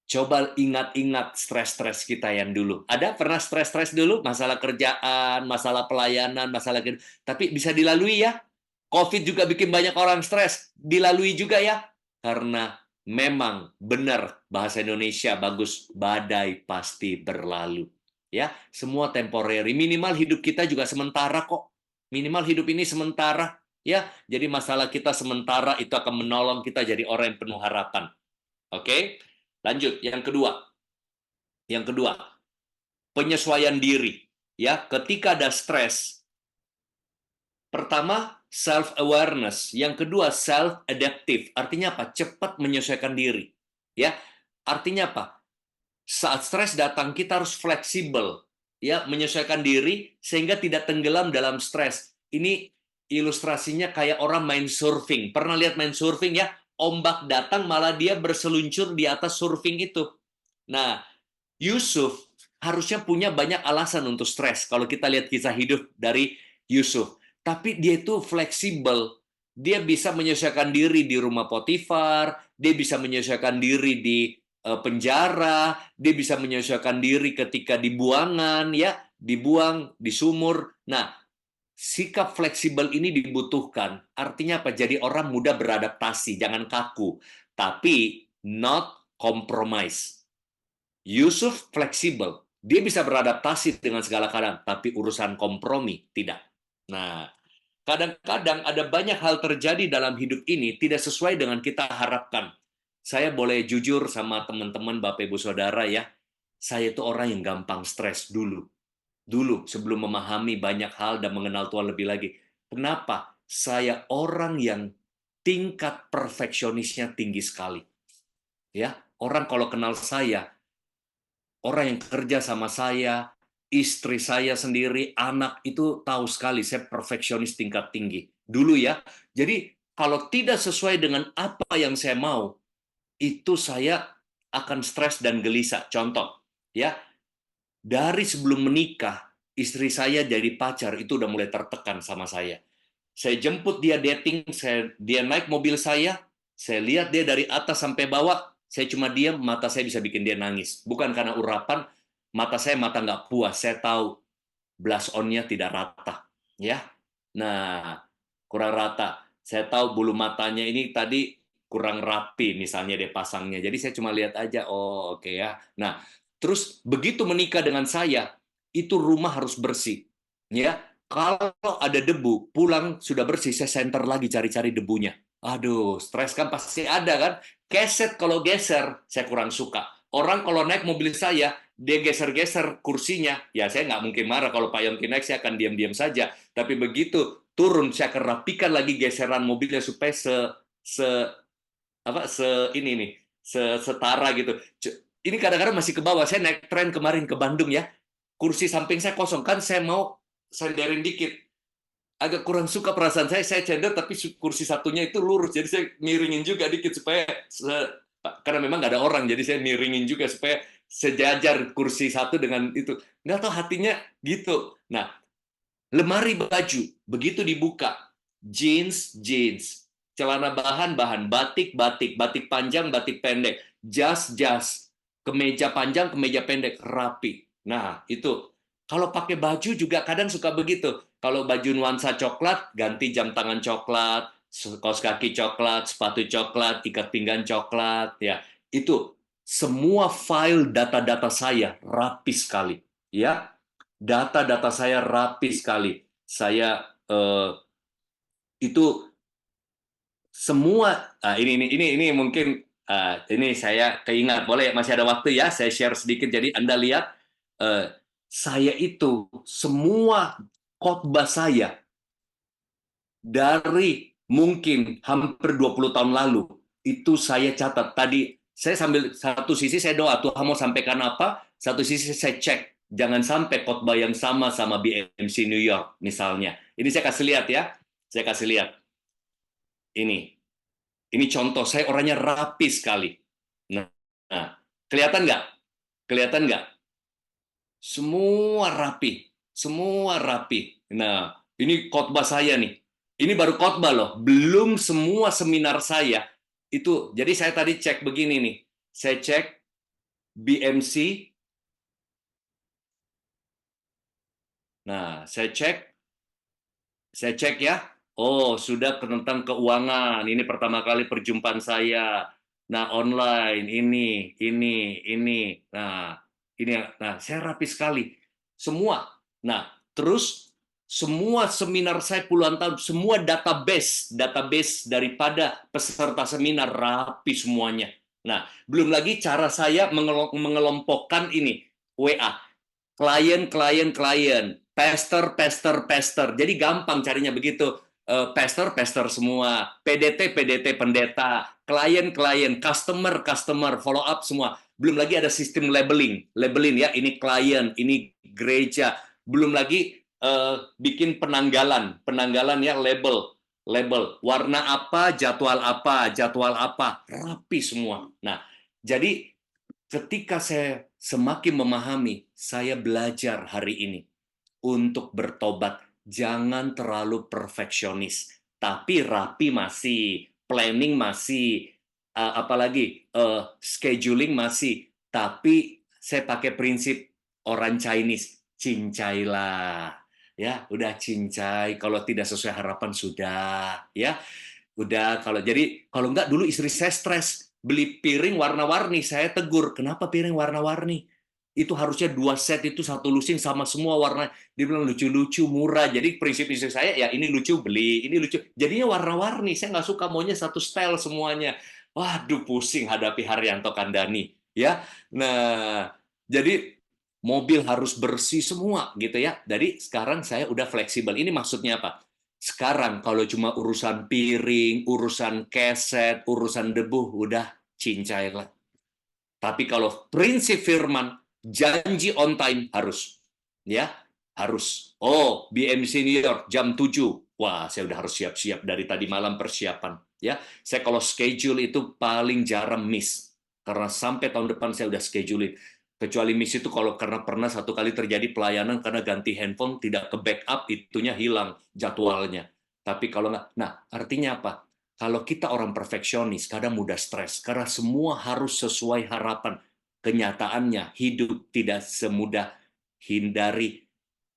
Coba ingat-ingat stres-stres kita yang dulu. Ada pernah stres-stres dulu? Masalah kerjaan, masalah pelayanan, masalah tapi bisa dilalui ya. COVID juga bikin banyak orang stres. Dilalui juga ya. Karena memang benar bahasa Indonesia bagus, badai pasti berlalu. Ya, semua temporary. Minimal hidup kita juga sementara kok. Minimal hidup ini sementara. Ya, jadi masalah kita sementara itu akan menolong kita jadi orang yang penuh harapan. Oke? Lanjut, yang kedua. Yang kedua, penyesuaian diri. Ya, ketika ada stres, pertama self awareness, yang kedua self adaptive. Artinya apa? Cepat menyesuaikan diri. Ya, artinya apa? Saat stres datang kita harus fleksibel, ya, menyesuaikan diri sehingga tidak tenggelam dalam stres. Ini ilustrasinya kayak orang main surfing. Pernah lihat main surfing ya? Ombak datang malah dia berseluncur di atas surfing itu. Nah, Yusuf harusnya punya banyak alasan untuk stres kalau kita lihat kisah hidup dari Yusuf. Tapi dia itu fleksibel. Dia bisa menyesuaikan diri di rumah Potifar, dia bisa menyesuaikan diri di penjara, dia bisa menyesuaikan diri ketika dibuangan, ya, dibuang di sumur. Nah, sikap fleksibel ini dibutuhkan. Artinya apa? Jadi orang mudah beradaptasi, jangan kaku, tapi not compromise. Yusuf fleksibel. Dia bisa beradaptasi dengan segala keadaan, tapi urusan kompromi tidak. Nah, kadang-kadang ada banyak hal terjadi dalam hidup ini tidak sesuai dengan kita harapkan. Saya boleh jujur sama teman-teman, Bapak Ibu Saudara ya, saya itu orang yang gampang stres dulu. Dulu sebelum memahami banyak hal dan mengenal Tuhan lebih lagi. Kenapa? Saya orang yang tingkat perfeksionisnya tinggi sekali. Ya, orang kalau kenal saya, orang yang kerja sama saya, istri saya sendiri, anak itu tahu sekali saya perfeksionis tingkat tinggi. Dulu ya. Jadi kalau tidak sesuai dengan apa yang saya mau, itu saya akan stres dan gelisah. Contoh, ya, dari sebelum menikah, istri saya jadi pacar itu udah mulai tertekan sama saya. Saya jemput dia dating, dia naik mobil saya lihat dia dari atas sampai bawah, saya cuma diam, mata saya bisa bikin dia nangis. Bukan karena urapan, mata saya mata nggak puas, saya tahu blush on-nya tidak rata. Ya, nah, kurang rata. Saya tahu bulu matanya ini tadi kurang rapi, misalnya dia pasangnya. Jadi saya cuma lihat aja, oh oke ya. Nah, terus begitu menikah dengan saya, itu rumah harus bersih. Ya, kalau ada debu, pulang sudah bersih, saya senter lagi cari-cari debunya. Aduh, stres kan pasti ada kan? Keset kalau geser, saya kurang suka. Orang kalau naik mobil saya, dia geser-geser kursinya. Ya, saya nggak mungkin marah. Kalau Pak Yongki naik, saya akan diam-diam saja. Tapi begitu turun, saya akan rapikan lagi geseran mobilnya supaya se apa ini nih setara gitu. Ini kadang-kadang masih ke bawah. Saya naik tren kemarin ke Bandung ya, kursi samping saya kosong kan, saya mau senderin dikit, agak kurang suka perasaan saya cender tapi kursi satunya itu lurus, jadi saya miringin juga dikit supaya karena memang nggak ada orang, jadi saya miringin juga supaya sejajar kursi satu dengan itu. Nggak tahu hatinya gitu. Nah, lemari baju begitu dibuka, jeans, celana bahan, batik panjang, batik pendek, jas, kemeja panjang, kemeja pendek, rapi. Nah, itu. Kalau pakai baju juga kadang suka begitu. Kalau baju nuansa coklat, ganti jam tangan coklat, kaos kaki coklat, sepatu coklat, ikat pinggang coklat, ya. Itu semua file data-data saya rapi sekali, ya. Data-data saya rapi sekali. Saya itu semua ini mungkin ini saya keingat, boleh masih ada waktu ya, saya share sedikit. Jadi Anda lihat saya itu semua khotbah saya dari mungkin hampir 20 tahun lalu itu saya catat. Tadi saya sambil satu sisi saya doa Tuhan mau sampaikan apa, satu sisi saya cek jangan sampai khotbah yang sama BMC New York misalnya. Ini saya kasih lihat ya. Saya kasih lihat. Ini contoh, saya orangnya rapi sekali. Nah, kelihatan nggak? Kelihatan nggak? Semua rapi, semua rapi. Nah, ini khotbah saya nih. Ini baru khotbah loh, belum semua seminar saya itu. Jadi saya tadi cek begini nih, saya cek BMC. Nah, saya cek ya. Oh, sudah tentang keuangan. Ini pertama kali perjumpaan saya. Nah, online ini. Nah, saya rapi sekali. Semua. Nah, terus semua seminar saya puluhan tahun, semua database daripada peserta seminar rapi semuanya. Nah, belum lagi cara saya mengelompokkan ini WA, klien, pester. Jadi gampang carinya begitu. Pester semua, PDT, pendeta, klien, customer, follow up semua. Belum lagi ada sistem labeling ya, ini klien, ini gereja. Belum lagi bikin penanggalan ya, label, warna apa, jadwal apa, rapi semua. Nah, jadi ketika saya semakin memahami, saya belajar hari ini untuk bertobat. Jangan terlalu perfeksionis, tapi rapi masih, planning masih, apalagi scheduling masih. Tapi saya pakai prinsip orang Chinese, cincailah. Ya, udah cincai. Kalau tidak sesuai harapan sudah, ya. Udah, kalau enggak dulu istri saya stres beli piring warna-warni, saya tegur, kenapa piring warna-warni? Itu harusnya 2 set, itu satu lusin sama semua warna. Dia bilang lucu-lucu, murah. Jadi prinsip istri saya ya ini lucu beli, ini lucu. Jadinya warna-warni. Saya nggak suka, maunya satu style semuanya. Waduh, pusing hadapi Haryanto Kandani, ya. Nah, jadi mobil harus bersih semua gitu ya. Jadi sekarang saya udah fleksibel. Ini maksudnya apa? Sekarang kalau cuma urusan piring, urusan keset, urusan debu, udah cincai lah. Tapi kalau prinsip firman, janji on time harus. Ya, harus. Oh, BMC New York jam 7. Wah, saya udah harus siap-siap dari tadi malam persiapan. Ya, saya kalau schedule itu paling jarang miss. Karena sampai tahun depan saya udah schedulein. Kecuali miss itu kalau karena pernah satu kali terjadi pelayanan karena ganti handphone tidak ke backup, itunya hilang jadwalnya. Tapi kalau nggak, nah artinya apa? Kalau kita orang perfeksionis, kadang mudah stres karena semua harus sesuai harapan. Kenyataannya hidup tidak semudah hindari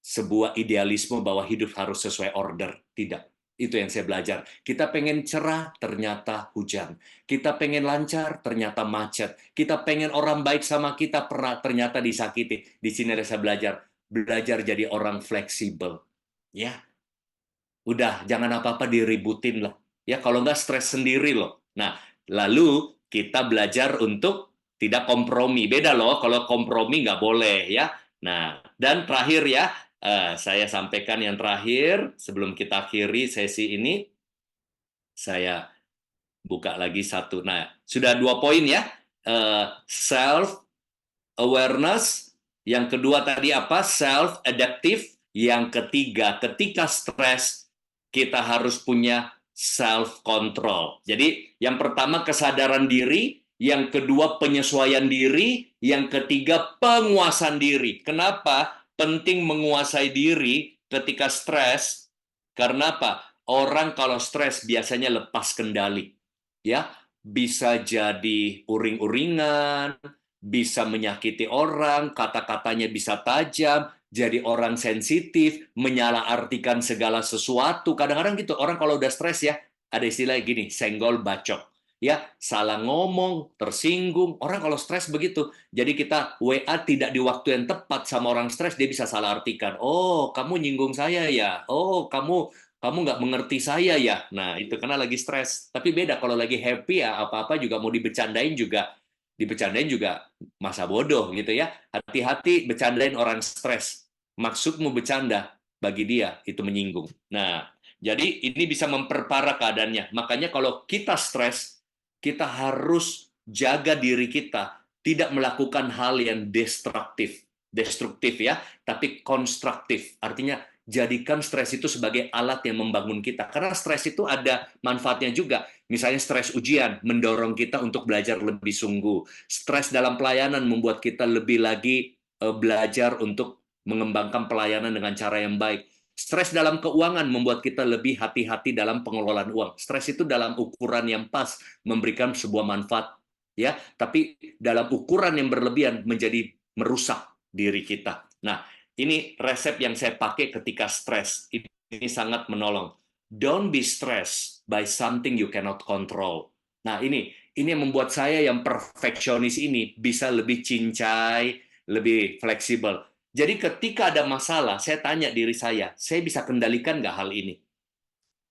sebuah idealisme bahwa hidup harus sesuai order. Tidak. Itu yang saya belajar. Kita pengen cerah, ternyata hujan. Kita pengen lancar, ternyata macet. Kita pengen orang baik sama kita, ternyata disakiti. Di sini saya belajar. Belajar jadi orang fleksibel. Ya, udah, jangan apa-apa diributin lah. Ya, kalau nggak stres sendiri loh. Nah, lalu kita belajar untuk tidak kompromi. Beda loh, kalau kompromi nggak boleh ya. Nah, dan terakhir ya, saya sampaikan yang terakhir sebelum kita akhiri sesi ini, saya buka lagi satu. Nah, sudah 2 poin ya. Self awareness, yang kedua tadi apa? Self adaptive, yang ketiga ketika stres kita harus punya self control. Jadi, yang pertama kesadaran diri, yang kedua penyesuaian diri, yang ketiga penguasaan diri. Kenapa penting menguasai diri ketika stres? Karena apa? Orang kalau stres biasanya lepas kendali. Ya, bisa jadi uring-uringan, bisa menyakiti orang, kata-katanya bisa tajam, jadi orang sensitif, menyalahartikan segala sesuatu. Kadang-kadang gitu, orang kalau udah stres ya, ada istilah gini, senggol bacok. Ya, salah ngomong, tersinggung. Orang kalau stres begitu. Jadi kita WA tidak di waktu yang tepat sama orang stres, dia bisa salah artikan. Oh, kamu nyinggung saya ya. Oh, kamu nggak mengerti saya ya. Nah, itu karena lagi stres. Tapi beda kalau lagi happy ya, apa-apa juga mau dibercandain juga masa bodoh gitu ya. Hati-hati bercandain orang stres. Maksudmu bercanda, bagi dia itu menyinggung. Nah, jadi ini bisa memperparah keadaannya. Makanya kalau kita stres, kita harus jaga diri kita, tidak melakukan hal yang destruktif ya, tapi konstruktif. Artinya jadikan stres itu sebagai alat yang membangun kita. Karena stres itu ada manfaatnya juga. Misalnya stres ujian mendorong kita untuk belajar lebih sungguh. Stres dalam pelayanan membuat kita lebih lagi belajar untuk mengembangkan pelayanan dengan cara yang baik. Stres dalam keuangan membuat kita lebih hati-hati dalam pengelolaan uang. Stres itu dalam ukuran yang pas memberikan sebuah manfaat ya, tapi dalam ukuran yang berlebihan menjadi merusak diri kita. Nah, ini resep yang saya pakai ketika stres. Ini sangat menolong. Don't be stressed by something you cannot control. Nah, ini yang membuat saya yang perfeksionis ini bisa lebih cincai, lebih fleksibel. Jadi ketika ada masalah, saya tanya diri saya bisa kendalikan nggak hal ini?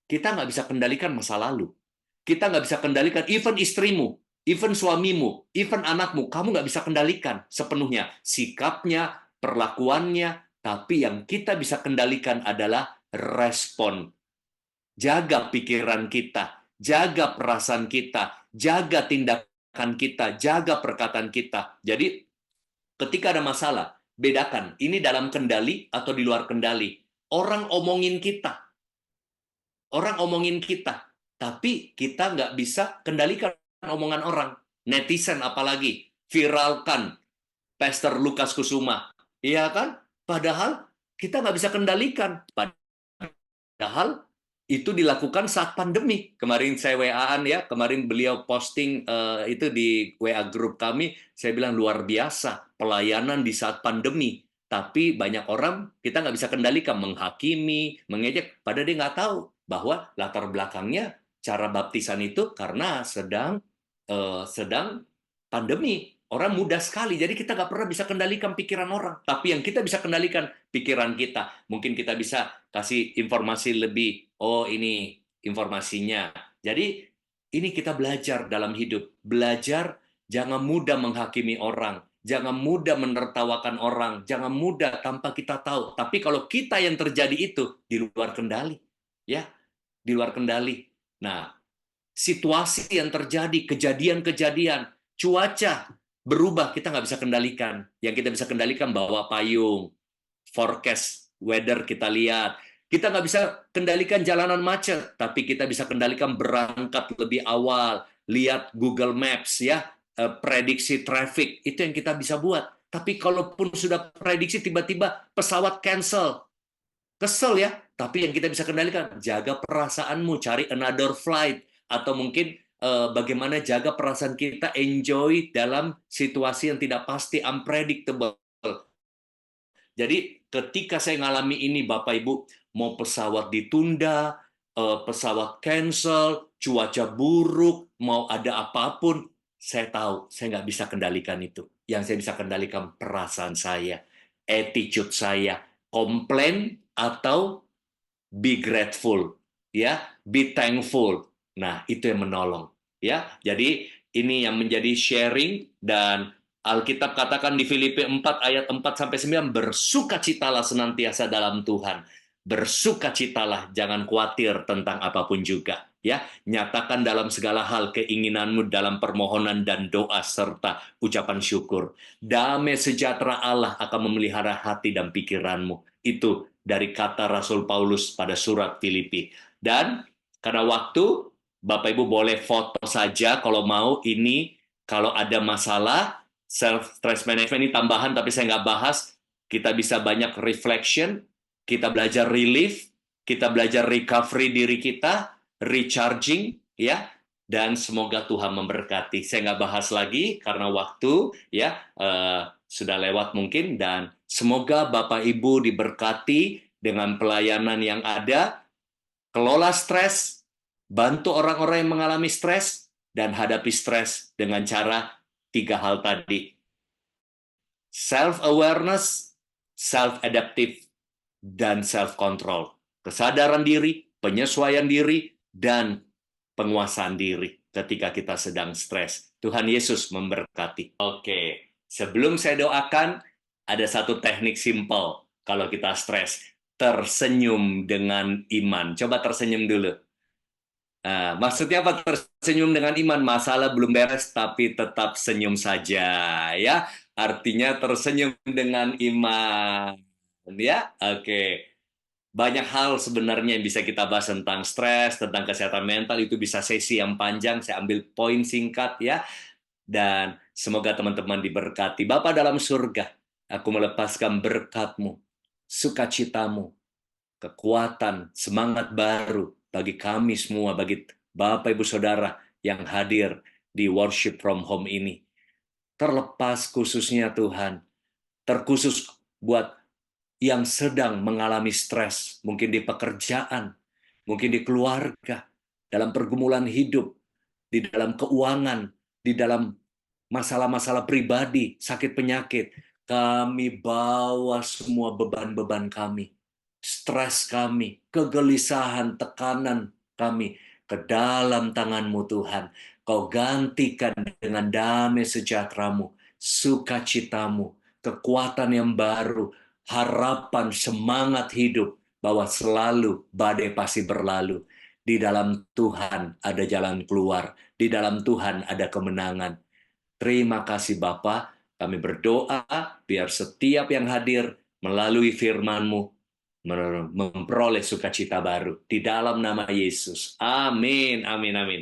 Kita nggak bisa kendalikan masa lalu. Kita nggak bisa kendalikan even istrimu, even suamimu, even anakmu. Kamu nggak bisa kendalikan sepenuhnya sikapnya, perlakuannya, tapi yang kita bisa kendalikan adalah respon. Jaga pikiran kita, jaga perasaan kita, jaga tindakan kita, jaga perkataan kita. Jadi, ketika ada masalah, bedakan ini dalam kendali atau di luar kendali. Orang omongin kita, tapi kita nggak bisa kendalikan omongan orang. Netizen apalagi, viralkan Pastor Lukas Kusuma. Iya kan? Padahal kita nggak bisa kendalikan. Padahal itu dilakukan saat pandemi. Kemarin saya WA-an ya, kemarin beliau posting itu di WA grup kami, saya bilang luar biasa, pelayanan di saat pandemi. Tapi banyak orang kita nggak bisa kendalikan, menghakimi, mengejek, padahal dia nggak tahu bahwa latar belakangnya cara baptisan itu karena sedang pandemi. Orang mudah sekali, jadi kita nggak pernah bisa kendalikan pikiran orang. Tapi yang kita bisa kendalikan pikiran kita. Mungkin kita bisa kasih informasi lebih, oh ini informasinya. Jadi ini kita belajar dalam hidup. Belajar jangan mudah menghakimi orang. Jangan mudah menertawakan orang. Jangan mudah tanpa kita tahu. Tapi kalau kita yang terjadi itu di luar kendali. Ya, di luar kendali. Nah, situasi yang terjadi, kejadian-kejadian, cuaca berubah, kita nggak bisa kendalikan. Yang kita bisa kendalikan bawa payung, forecast weather kita lihat. Kita nggak bisa kendalikan jalanan macet, tapi kita bisa kendalikan berangkat lebih awal, lihat Google Maps ya, prediksi traffic, itu yang kita bisa buat. Tapi kalaupun sudah prediksi tiba-tiba pesawat cancel, kesel ya, tapi yang kita bisa kendalikan, jaga perasaanmu, cari another flight, atau mungkin bagaimana jaga perasaan kita enjoy dalam situasi yang tidak pasti, unpredictable. Jadi ketika saya ngalami ini Bapak Ibu, mau pesawat ditunda, pesawat cancel, cuaca buruk, mau ada apapun, saya tahu saya nggak bisa kendalikan itu. Yang saya bisa kendalikan perasaan saya, attitude saya, komplain atau be grateful, ya, be thankful. Nah, itu yang menolong, ya. Jadi Ini yang menjadi sharing, dan Alkitab katakan di Filipi 4 ayat 4-9, bersukacitalah senantiasa dalam Tuhan. Bersukacitalah, jangan khawatir tentang apapun juga. Ya, nyatakan dalam segala hal keinginanmu dalam permohonan dan doa serta ucapan syukur. Damai sejahtera Allah akan memelihara hati dan pikiranmu. Itu dari kata Rasul Paulus pada surat Filipi. Dan karena waktu, Bapak Ibu boleh foto saja kalau mau. Ini kalau ada masalah self stress management, ini tambahan tapi saya nggak bahas. Kita bisa banyak reflection, kita belajar relief, kita belajar recovery diri kita, recharging, ya. Dan semoga Tuhan memberkati. Saya nggak bahas lagi karena waktu, ya, sudah lewat mungkin. Dan semoga Bapak Ibu diberkati dengan pelayanan yang ada. Kelola stres, bantu orang-orang yang mengalami stres, dan hadapi stres dengan cara 3 hal tadi. Self-awareness, self-adaptive, dan self-control. Kesadaran diri, penyesuaian diri, dan penguasaan diri ketika kita sedang stres. Tuhan Yesus memberkati. Oke, sebelum saya doakan, ada satu teknik simpel kalau kita stres. Tersenyum dengan iman. Coba tersenyum dulu. Nah, maksudnya apa tersenyum dengan iman? Masalah belum beres tapi tetap senyum saja, ya. Artinya tersenyum dengan iman, ya. Oke. Banyak hal sebenarnya yang bisa kita bahas tentang stres, tentang kesehatan mental. Itu bisa sesi yang panjang. Saya ambil poin singkat, ya. Dan semoga teman-teman diberkati. Bapa dalam surga, aku melepaskan berkat-Mu, sukacitamu, kekuatan, semangat baru bagi kami semua, bagi Bapak Ibu Saudara yang hadir di Worship from Home ini. Terlepas khususnya Tuhan, terkhusus buat yang sedang mengalami stres, mungkin di pekerjaan, mungkin di keluarga, dalam pergumulan hidup, di dalam keuangan, di dalam masalah-masalah pribadi, sakit penyakit. Kami bawa semua beban-beban kami, stres kami, kegelisahan, tekanan kami ke dalam tangan-Mu Tuhan. Kau gantikan dengan damai sejahtera-Mu, sukacita-Mu, kekuatan yang baru, harapan, semangat hidup, bahwa selalu badai pasti berlalu. Di dalam Tuhan ada jalan keluar, di dalam Tuhan ada kemenangan. Terima kasih Bapa, kami berdoa biar setiap yang hadir melalui firman-Mu memperoleh sukacita baru. Di dalam nama Yesus. Amin, amin, amin.